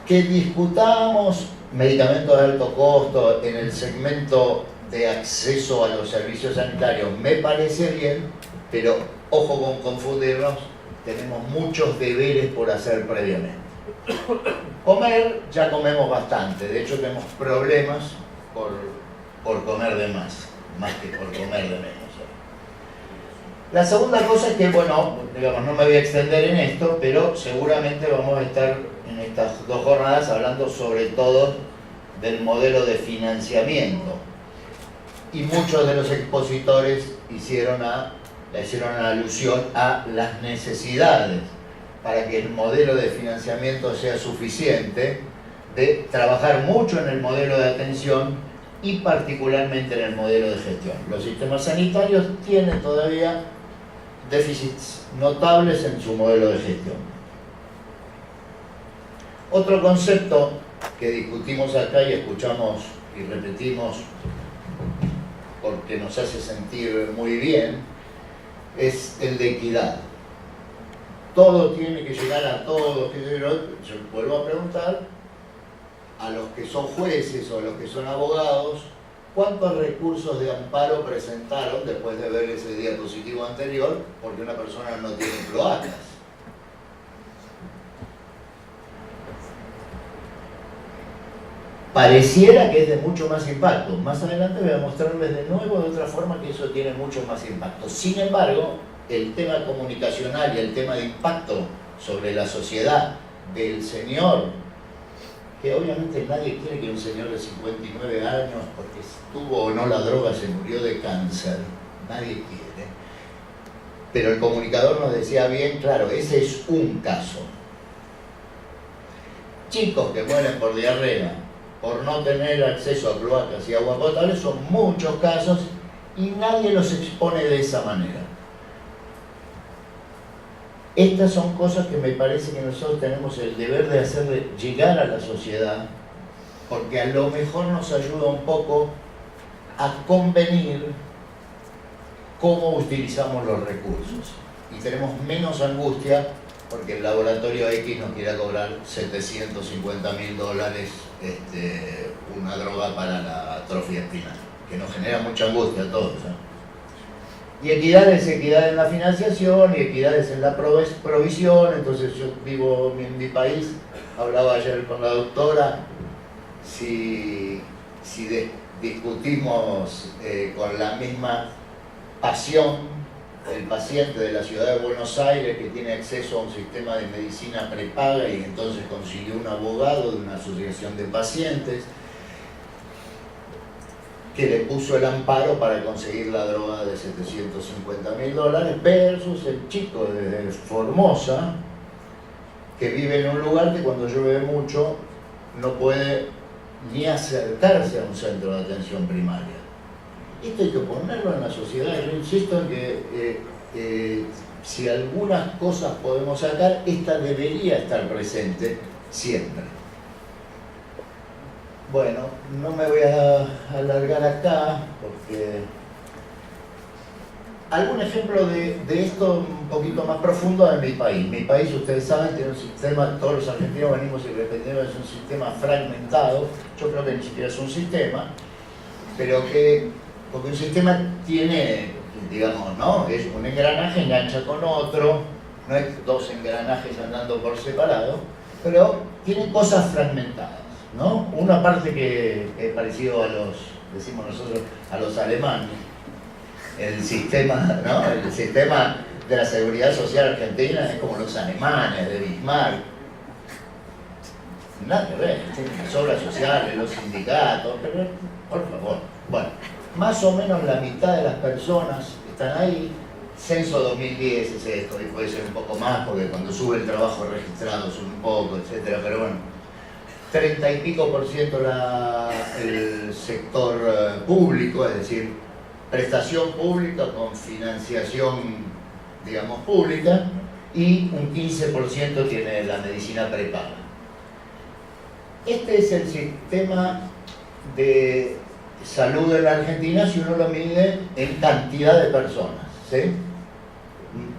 Que discutamos medicamentos de alto costo en el segmento de acceso a los servicios sanitarios me parece bien, pero ojo con confundirnos, tenemos muchos deberes por hacer previamente. Comer, ya comemos bastante, de hecho tenemos problemas por comer de más que por comer de menos. La segunda cosa es que, bueno, digamos, no me voy a extender en esto, pero seguramente vamos a estar en estas 2 jornadas hablando sobre todo del modelo de financiamiento. Y muchos de los expositores hicieron alusión a las necesidades para que el modelo de financiamiento sea suficiente, de trabajar mucho en el modelo de atención y particularmente en el modelo de gestión. Los sistemas sanitarios tienen todavía déficits notables en su modelo de gestión. Otro concepto que discutimos acá y escuchamos y repetimos porque nos hace sentir muy bien es el de equidad. Todo tiene que llegar a todos. Yo vuelvo a preguntar a los que son jueces o a los que son abogados, ¿cuántos recursos de amparo presentaron después de ver ese diapositivo anterior porque una persona no tiene cloacas? pareciera que es de mucho más impacto. Más adelante voy a mostrarles de nuevo de otra forma que eso tiene mucho más impacto. Sin embargo, el tema comunicacional y el tema de impacto sobre la sociedad del señor, que obviamente nadie quiere que un señor de 59 años, porque tuvo o no la droga, se murió de cáncer, nadie quiere. Pero el comunicador nos decía bien claro, ese es un caso. Chicos que mueren por diarrea, por no tener acceso a cloacas y agua potable, son muchos casos y nadie los expone de esa manera. Estas son cosas que me parece que nosotros tenemos el deber de hacerle llegar a la sociedad, porque a lo mejor nos ayuda un poco a convenir cómo utilizamos los recursos. Y tenemos menos angustia porque el laboratorio X nos quiere cobrar $750.000 una droga para la atrofia espinal, que nos genera mucha angustia a todos, ¿eh? Y equidad es equidad en la financiación y equidad es en la provisión. Entonces yo vivo en mi país, hablaba ayer con la doctora, si discutimos con la misma pasión el paciente de la ciudad de Buenos Aires que tiene acceso a un sistema de medicina prepaga y entonces consiguió un abogado de una asociación de pacientes que le puso el amparo para conseguir la droga de $750.000 versus el chico de Formosa que vive en un lugar que cuando llueve mucho no puede ni acercarse a un centro de atención primaria. Esto hay que ponerlo en la sociedad. Yo insisto en que si algunas cosas podemos sacar, esta debería estar presente siempre. Bueno, no me voy a alargar acá porque algún ejemplo de esto un poquito más profundo en mi país. Mi país, ustedes saben, tiene un sistema, todos los argentinos venimos y repetimos, es un sistema fragmentado. Yo creo que ni siquiera es un sistema, pero que, porque un sistema tiene, digamos, ¿no? Es un engranaje engancha con otro, no es dos engranajes andando por separado, pero tiene cosas fragmentadas, ¿no? Una parte que es parecido a los, decimos nosotros, a los alemanes, el sistema, ¿no? El sistema de la seguridad social argentina es como los alemanes de Bismarck. Nada que ver, las obras sociales, los sindicatos, pero por favor. Bueno, más o menos la mitad de las personas están ahí. Censo 2010 es esto, y puede ser un poco más porque cuando sube el trabajo registrado sube un poco, etcétera, pero bueno, 30 y pico % el sector público, es decir, prestación pública con financiación, digamos, pública, y un 15% tiene la medicina prepaga. Este es el sistema de salud de la Argentina si uno lo mide en cantidad de personas, ¿sí?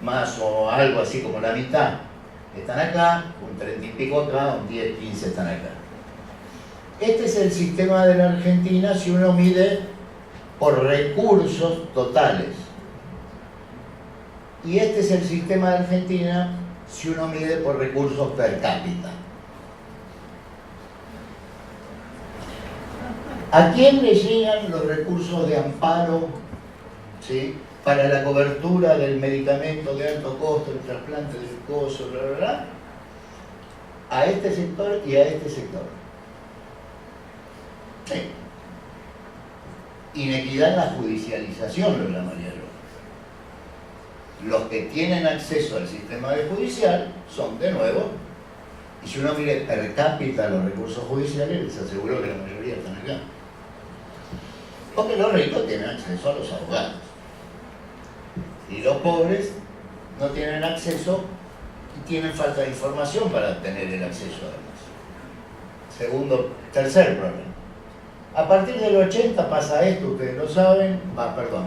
Más o algo así como la mitad están acá, un 30 y pico acá, un 10, 15 están acá. Este es el sistema de la Argentina si uno mide por recursos totales. Y este es el sistema de Argentina si uno mide por recursos per cápita. ¿A quién le llegan los recursos de amparo, ¿sí?, para la cobertura del medicamento de alto costo, el trasplante de glucosa, bla, bla, bla? A este sector y a este sector. Sí. Inequidad en la judicialización, lo llamaría yo. Los que tienen acceso al sistema judicial son, de nuevo, y si uno mire per cápita los recursos judiciales, les aseguro que la mayoría están acá. Porque los ricos tienen acceso a los abogados. Y los pobres no tienen acceso y tienen falta de información para tener el acceso además. Tercer problema. A partir del 80 pasa esto, ustedes lo saben,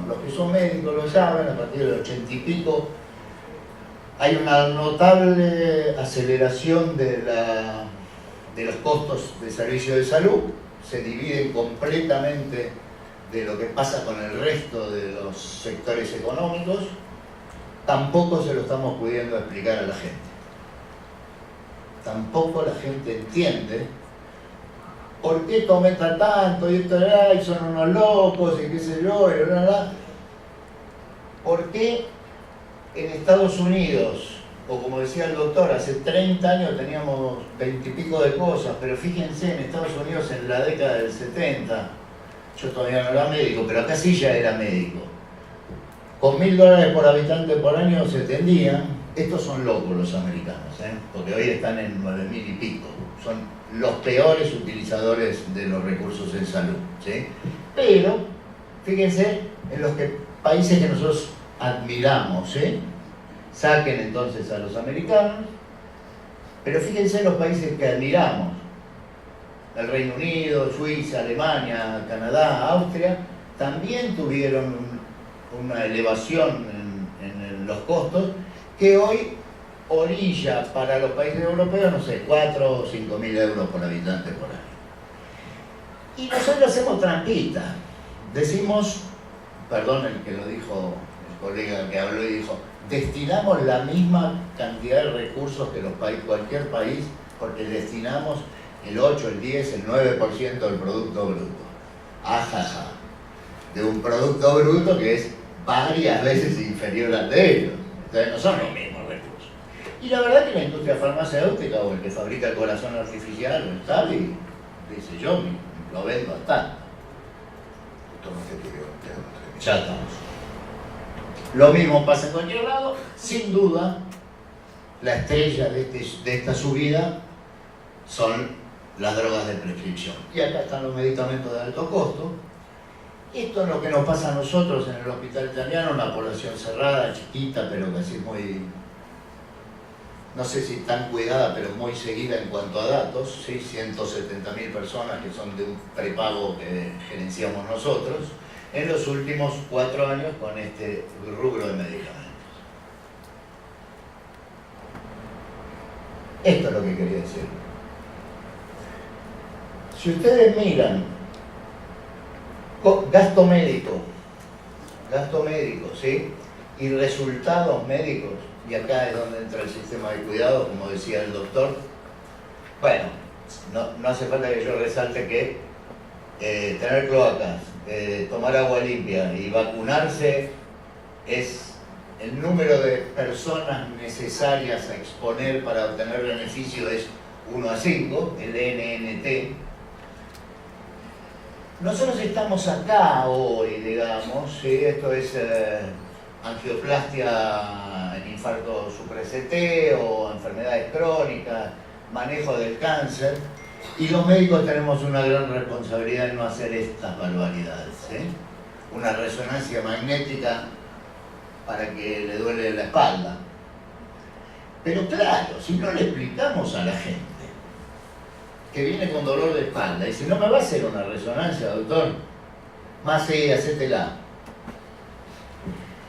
los que son médicos lo saben, a partir del 80 y pico hay una notable aceleración de los costos de servicio de salud, se dividen completamente de lo que pasa con el resto de los sectores económicos. Tampoco se lo estamos pudiendo explicar a la gente. Tampoco la gente entiende ¿por qué esto aumenta tanto? Y esto y son unos locos, y qué sé yo, y bla, bla, bla. ¿Por qué en Estados Unidos, o como decía el doctor, hace 30 años teníamos 20 y pico de cosas, pero fíjense, en Estados Unidos en la década del 70, yo todavía no era médico, pero acá sí ya era médico, con $1000 por habitante por año se tendían. Estos son locos los americanos, porque hoy están en 9000 y pico. Son los peores utilizadores de los recursos en salud, ¿sí? Pero, fíjense en los países que nosotros admiramos, ¿sí? Saquen entonces a los americanos, pero fíjense en los países que admiramos. El Reino Unido, Suiza, Alemania, Canadá, Austria, también tuvieron una elevación en los costos que hoy orilla para los países europeos, no sé, 4 o 5.000 euros por habitante por año. Y nosotros hacemos trampita. Decimos, perdón el que lo dijo, el colega que habló y dijo, destinamos la misma cantidad de recursos que cualquier país porque destinamos el 8, el 10, el 9% del Producto Bruto. Ajaja. De un Producto Bruto que es varias veces inferior al de ellos. Entonces no son los mismos recursos. Y la verdad que la industria farmacéutica o el que fabrica el corazón artificial o el TAVI, dice yo, lo vendo a tanto. Ya estamos. Lo mismo pasa en cualquier lado. Sin duda, la estrella de esta subida son las drogas de prescripción. Y acá están los medicamentos de alto costo. Esto es lo que nos pasa a nosotros en el hospital italiano, una población cerrada, chiquita, pero casi muy, no sé si tan cuidada, pero muy seguida en cuanto a datos, ¿sí? 170.000 personas que son de un prepago que gerenciamos nosotros, en los últimos 4 años con este rubro de medicamentos. Esto es lo que quería decir. Si ustedes miran gasto médico, ¿sí? Y resultados médicos, y acá es donde entra el sistema de cuidado, como decía el doctor. Bueno, no hace falta que yo resalte que tener cloacas, tomar agua limpia y vacunarse es el número de personas necesarias a exponer para obtener beneficio es 1 a 5, el NNT. Nosotros estamos acá hoy, digamos, ¿sí? Esto es angioplastia en infarto supra-ST o enfermedades crónicas, manejo del cáncer, y los médicos tenemos una gran responsabilidad en no hacer estas barbaridades, ¿sí? Una resonancia magnética para que le duele la espalda. Pero claro, si no le explicamos a la gente que viene con dolor de espalda y dice, no me va a hacer una resonancia, doctor, más sí, hacétela.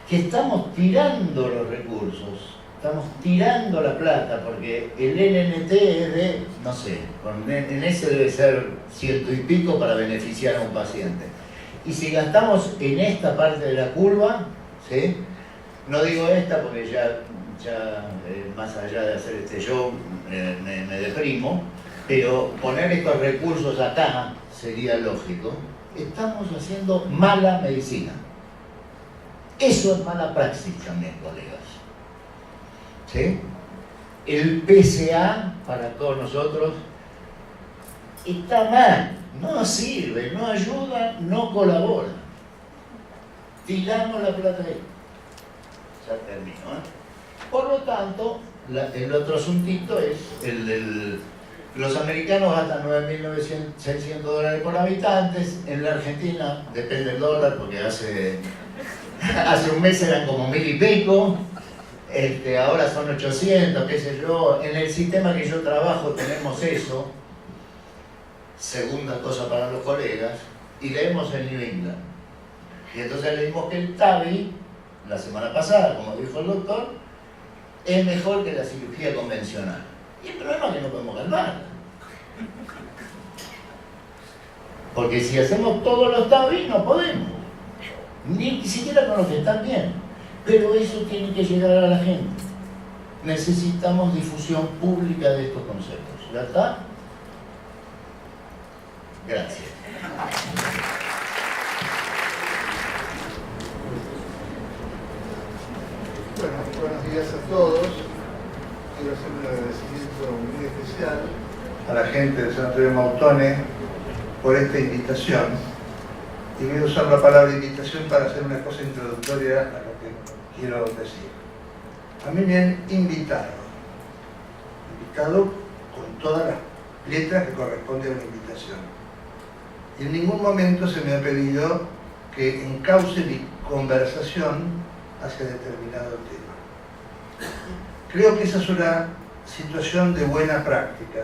Que estamos tirando los recursos, estamos tirando la plata, porque el NNT es de, no sé, en ese debe ser 100 y pico para beneficiar a un paciente. Y si gastamos en esta parte de la curva, ¿sí? No digo esta porque ya más allá de hacer este show me deprimo, pero poner estos recursos acá sería lógico. Estamos haciendo mala medicina. Eso es mala praxis también, colegas. ¿Sí? El PSA, para todos nosotros, está mal, no sirve, no ayuda, no colabora. Tiramos la plata ahí. Ya termino, Por lo tanto, el otro asuntito es los americanos gastan $9.600 por habitantes. En la Argentina, depende del dólar, porque hace un mes eran como 1000 y pico, ahora son 800, qué sé yo. En el sistema que yo trabajo tenemos eso, segunda cosa para los colegas, y leemos en New England. Y entonces leímos que el TAVI, la semana pasada, como dijo el doctor, es mejor que la cirugía convencional. Y el problema es que no podemos ganar. Porque si hacemos todos los TAVI, no podemos. Ni siquiera con los que están bien. Pero eso tiene que llegar a la gente. Necesitamos difusión pública de estos conceptos. ¿Ya está? Gracias. Bueno, buenos días a todos. Quiero hacer un agradecimiento muy especial a la gente del Sanatorio Mautone por esta invitación. Y voy a usar la palabra invitación para hacer una cosa introductoria a lo que quiero decir. A mí me han invitado con todas las letras que corresponden a una invitación. Y en ningún momento se me ha pedido que encauce mi conversación hacia determinado tema. Creo que esa es una situación de buena práctica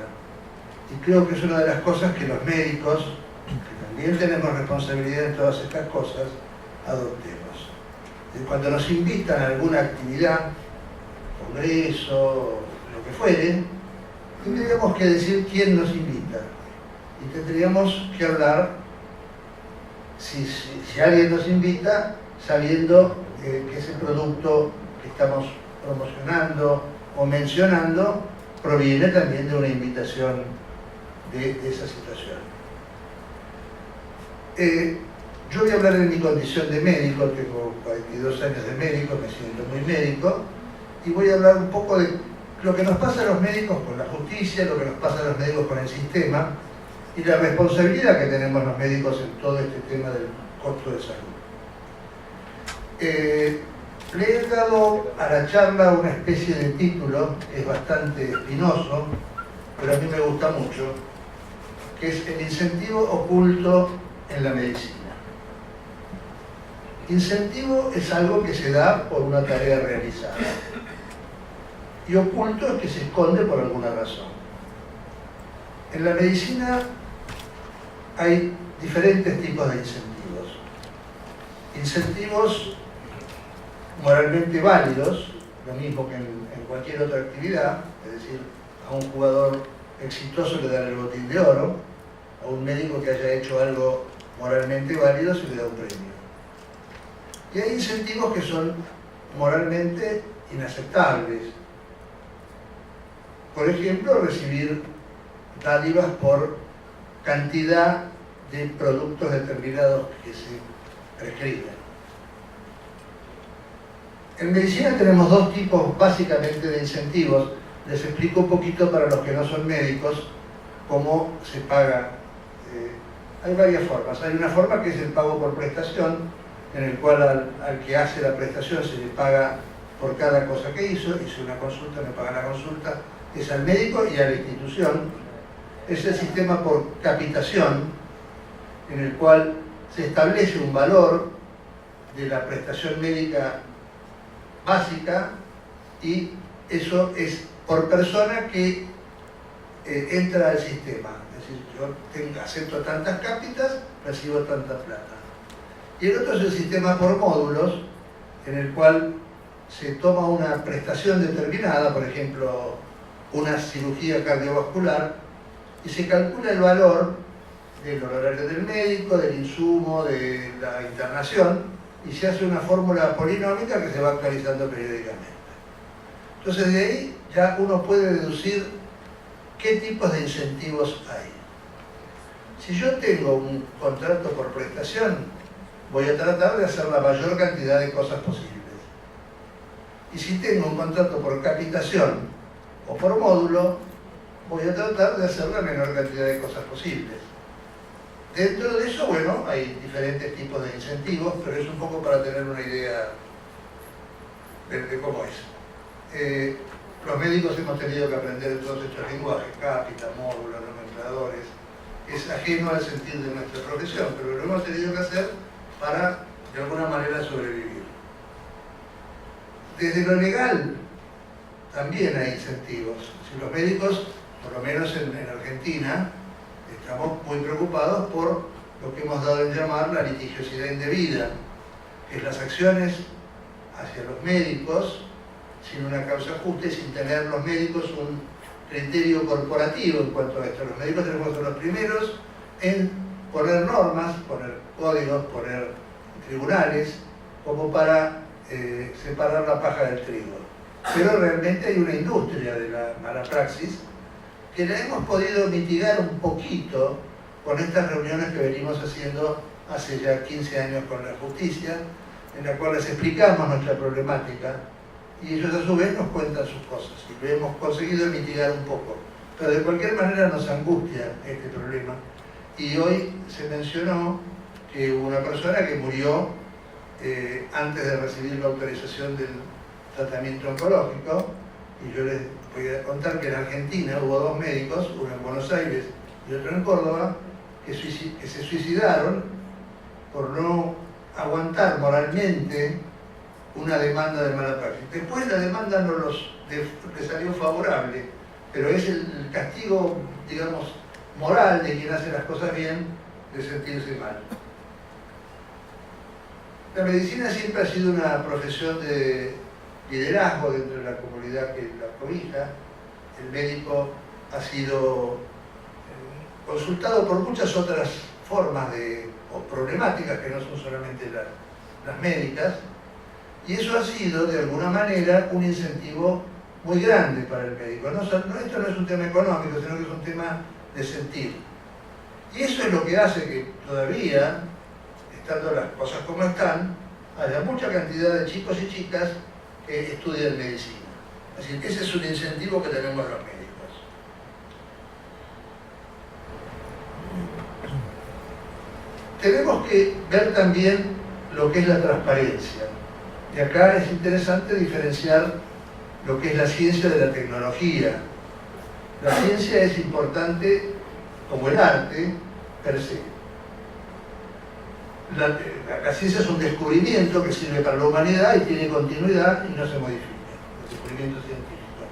y creo que es una de las cosas que los médicos, que también tenemos responsabilidad en todas estas cosas, adoptemos. Y cuando nos invitan a alguna actividad, congreso, lo que fuere, tendríamos que decir quién nos invita y tendríamos que hablar si alguien nos invita sabiendo que ese producto que estamos promocionando o mencionando proviene también de una invitación de esa situación. Yo voy a hablar de mi condición de médico, tengo 42 años de médico, me siento muy médico, y voy a hablar un poco de lo que nos pasa a los médicos con la justicia, lo que nos pasa a los médicos con el sistema, y la responsabilidad que tenemos los médicos en todo este tema del costo de salud. Le he dado a la charla una especie de título que es bastante espinoso, pero a mí me gusta mucho, que es el incentivo oculto en la medicina. Incentivo es algo que se da por una tarea realizada y oculto es que se esconde por alguna razón. En la medicina hay diferentes tipos de incentivos. Incentivos moralmente válidos, lo mismo que en cualquier otra actividad, es decir, a un jugador exitoso le dan el botín de oro, a un médico que haya hecho algo moralmente válido se le da un premio. Y hay incentivos que son moralmente inaceptables. Por ejemplo, recibir dádivas por cantidad de productos determinados que se prescriben. En medicina tenemos dos tipos básicamente de incentivos. Les explico un poquito para los que no son médicos cómo se paga. Hay varias formas. Hay una forma que es el pago por prestación, en el cual al que hace la prestación se le paga por cada cosa que hizo. Hizo una consulta, me paga la consulta. Es al médico y a la institución. Es el sistema por capitación, en el cual se establece un valor de la prestación médica básica y eso es por persona que entra al sistema. Es decir, yo acepto tantas cápitas, recibo tanta plata. Y el otro es el sistema por módulos, en el cual se toma una prestación determinada, por ejemplo, una cirugía cardiovascular, y se calcula el valor del honorario del médico, del insumo, de la internación, y se hace una fórmula polinómica que se va actualizando periódicamente. Entonces de ahí ya uno puede deducir qué tipos de incentivos hay. Si yo tengo un contrato por prestación, voy a tratar de hacer la mayor cantidad de cosas posibles. Y si tengo un contrato por capitación o por módulo, voy a tratar de hacer la menor cantidad de cosas posibles. Dentro de eso, bueno, hay diferentes tipos de incentivos, pero es un poco para tener una idea de cómo es. Los médicos hemos tenido que aprender todos estos lenguajes, cápita, módulo, nomencladores. Es ajeno al sentido de nuestra profesión, pero lo hemos tenido que hacer para, de alguna manera, sobrevivir. Desde lo legal, también hay incentivos. Si los médicos, por lo menos en Argentina, estamos muy preocupados por lo que hemos dado en llamar la litigiosidad indebida, que es las acciones hacia los médicos sin una causa justa y sin tener los médicos un criterio corporativo en cuanto a esto. Los médicos tenemos que ser los primeros en poner normas, poner códigos, poner tribunales, como para separar la paja del trigo. Pero realmente hay una industria de la mala praxis que la hemos podido mitigar un poquito con estas reuniones que venimos haciendo hace ya 15 años con la justicia, en la cual les explicamos nuestra problemática y ellos a su vez nos cuentan sus cosas y lo hemos conseguido mitigar un poco. Pero de cualquier manera nos angustia este problema. Y hoy se mencionó que hubo una persona que murió antes de recibir la autorización del tratamiento oncológico, y yo les voy a contar que en Argentina hubo 2 médicos, uno en Buenos Aires y otro en Córdoba, que se suicidaron por no aguantar moralmente una demanda de mala praxis. Después la demanda no les salió favorable, pero es el castigo, digamos, moral de quien hace las cosas bien, de sentirse mal. La medicina siempre ha sido una profesión de liderazgo dentro de la comunidad que la cobija. El médico ha sido consultado por muchas otras formas o problemáticas que no son solamente las médicas, y eso ha sido de alguna manera un incentivo muy grande para el médico. Esto no es un tema económico, sino que es un tema de sentir. Y eso es lo que hace que todavía, estando las cosas como están, haya mucha cantidad de chicos y chicas que estudian medicina. Así que ese es un incentivo que tenemos los médicos. Tenemos que ver también lo que es la transparencia. Y acá es interesante diferenciar lo que es la ciencia de la tecnología. La ciencia es importante como el arte per se. La ciencia es un descubrimiento que sirve para la humanidad y tiene continuidad y no se modifica, el descubrimiento científico.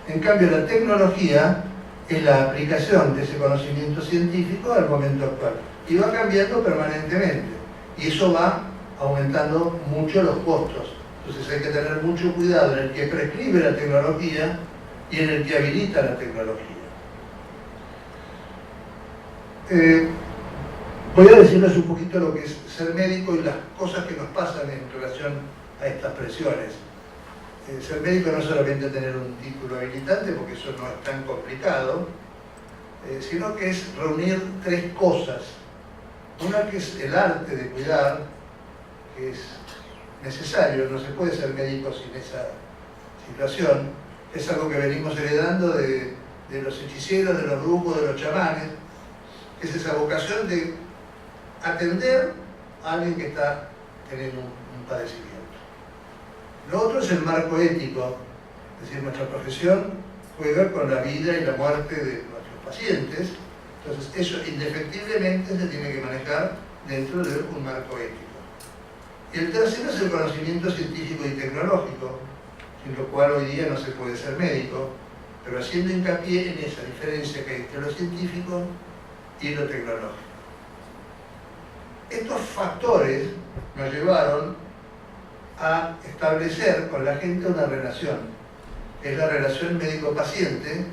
En cambio, la tecnología es la aplicación de ese conocimiento científico al momento actual y va cambiando permanentemente, y eso va aumentando mucho los costos. Entonces hay que tener mucho cuidado en el que prescribe la tecnología y en el que habilita la tecnología. Voy a decirles un poquito lo que es ser médico y las cosas que nos pasan en relación a estas presiones. Ser médico no es solamente tener un título habilitante, porque eso no es tan complicado, sino que es reunir 3 cosas. Una que es el arte de cuidar, que es necesario, no se puede ser médico sin esa situación. Es algo que venimos heredando de los hechiceros, de los brujos, de los chamanes, que es esa vocación de atender a alguien que está teniendo un padecimiento. Lo otro es el marco ético, es decir, nuestra profesión juega con la vida y la muerte de nuestros pacientes, entonces eso indefectiblemente se tiene que manejar dentro de un marco ético. Y el tercero es el conocimiento científico y tecnológico, sin lo cual hoy día no se puede ser médico, pero haciendo hincapié en esa diferencia que hay entre lo científico y lo tecnológico. Estos factores nos llevaron a establecer con la gente una relación, que es la relación médico-paciente,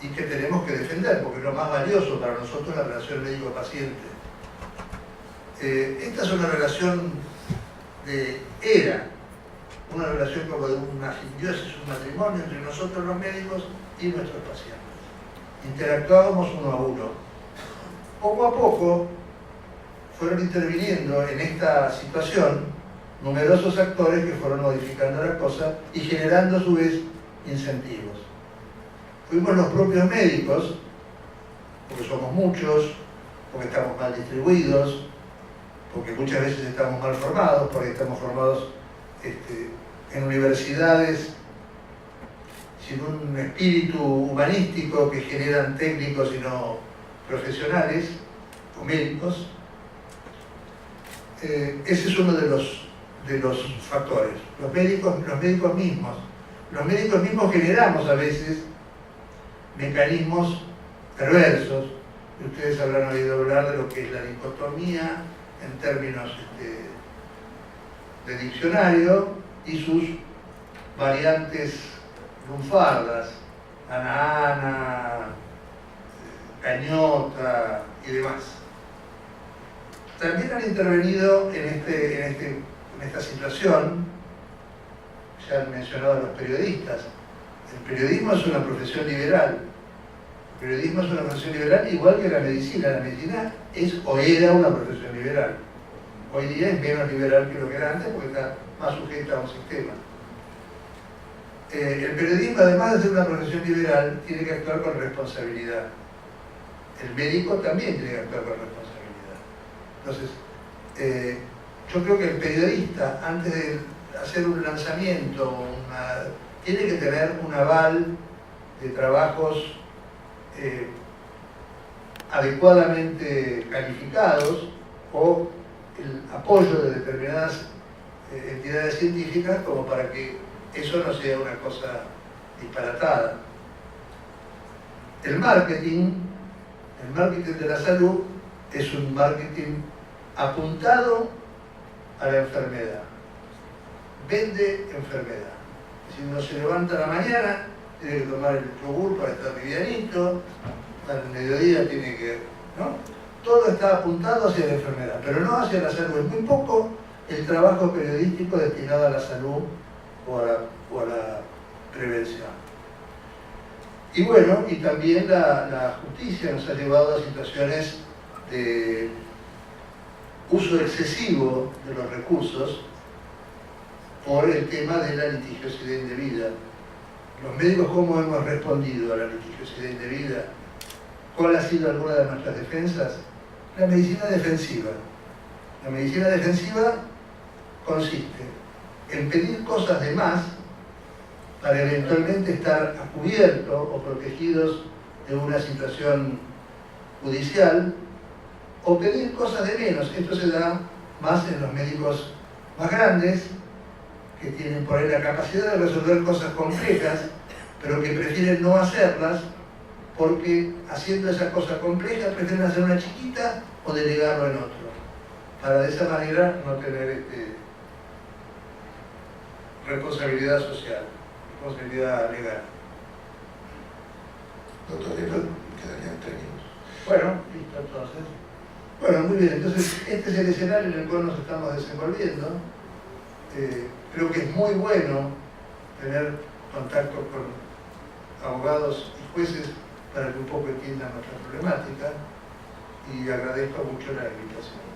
y que tenemos que defender, porque es lo más valioso para nosotros, la relación médico-paciente. Esta es una relación una relación como de una simbiosis, un matrimonio entre nosotros los médicos y nuestros pacientes. Interactuábamos uno a uno. Poco a poco fueron interviniendo en esta situación numerosos actores que fueron modificando la cosa y generando a su vez incentivos. Fuimos los propios médicos, porque somos muchos, porque estamos mal distribuidos, porque muchas veces estamos mal formados, porque estamos formados en universidades sin un espíritu humanístico que generan técnicos y no profesionales o médicos. Ese es uno de los factores. Los médicos mismos generamos a veces mecanismos perversos, y ustedes habrán oído hablar de lo que es la dicotomía en términos de diccionario y sus variantes lunfardas, ana, cañota y demás. También han intervenido en esta situación, ya han mencionado a los periodistas. El periodismo es una profesión liberal. El periodismo es una profesión liberal igual que la medicina. La medicina es o era una profesión liberal. Hoy día es menos liberal que lo que era antes porque está más sujeta a un sistema. El periodismo, además de ser una profesión liberal, tiene que actuar con responsabilidad. El médico también tiene que actuar con responsabilidad. Entonces, yo creo que el periodista, antes de hacer un lanzamiento, tiene que tener un aval de trabajos adecuadamente calificados o el apoyo de determinadas entidades científicas como para que eso no sea una cosa disparatada. El marketing de la salud es un marketing apuntado a la enfermedad. Vende enfermedad. Si uno se levanta a la mañana, tiene que tomar el yogur para estar livianito, al mediodía tiene que... ¿no? Todo está apuntado hacia la enfermedad, pero no hacia la salud. Es muy poco el trabajo periodístico destinado a la salud o a la prevención. Y bueno, y también la justicia nos ha llevado a situaciones de uso excesivo de los recursos por el tema de la litigiosidad indebida. Los médicos, ¿cómo hemos respondido a la litigiosidad indebida? ¿Cuál ha sido alguna de nuestras defensas? La medicina defensiva. La medicina defensiva consiste en pedir cosas de más para eventualmente estar a cubierto o protegidos de una situación judicial, o pedir cosas de menos. Esto se da más en los médicos más grandes, que tienen por ahí la capacidad de resolver cosas complejas, pero que prefieren no hacerlas porque haciendo esa cosa compleja prefieren hacer una chiquita o delegarlo en otro, para de esa manera no tener responsabilidad social, responsabilidad legal. Doctor, quedarían 3 minutos. Bueno, listo entonces. Bueno, muy bien, entonces este es el escenario en el cual nos estamos desenvolviendo. Creo que es muy bueno tener contacto con abogados y jueces para que un poco entiendan nuestra problemática, y agradezco mucho la invitación.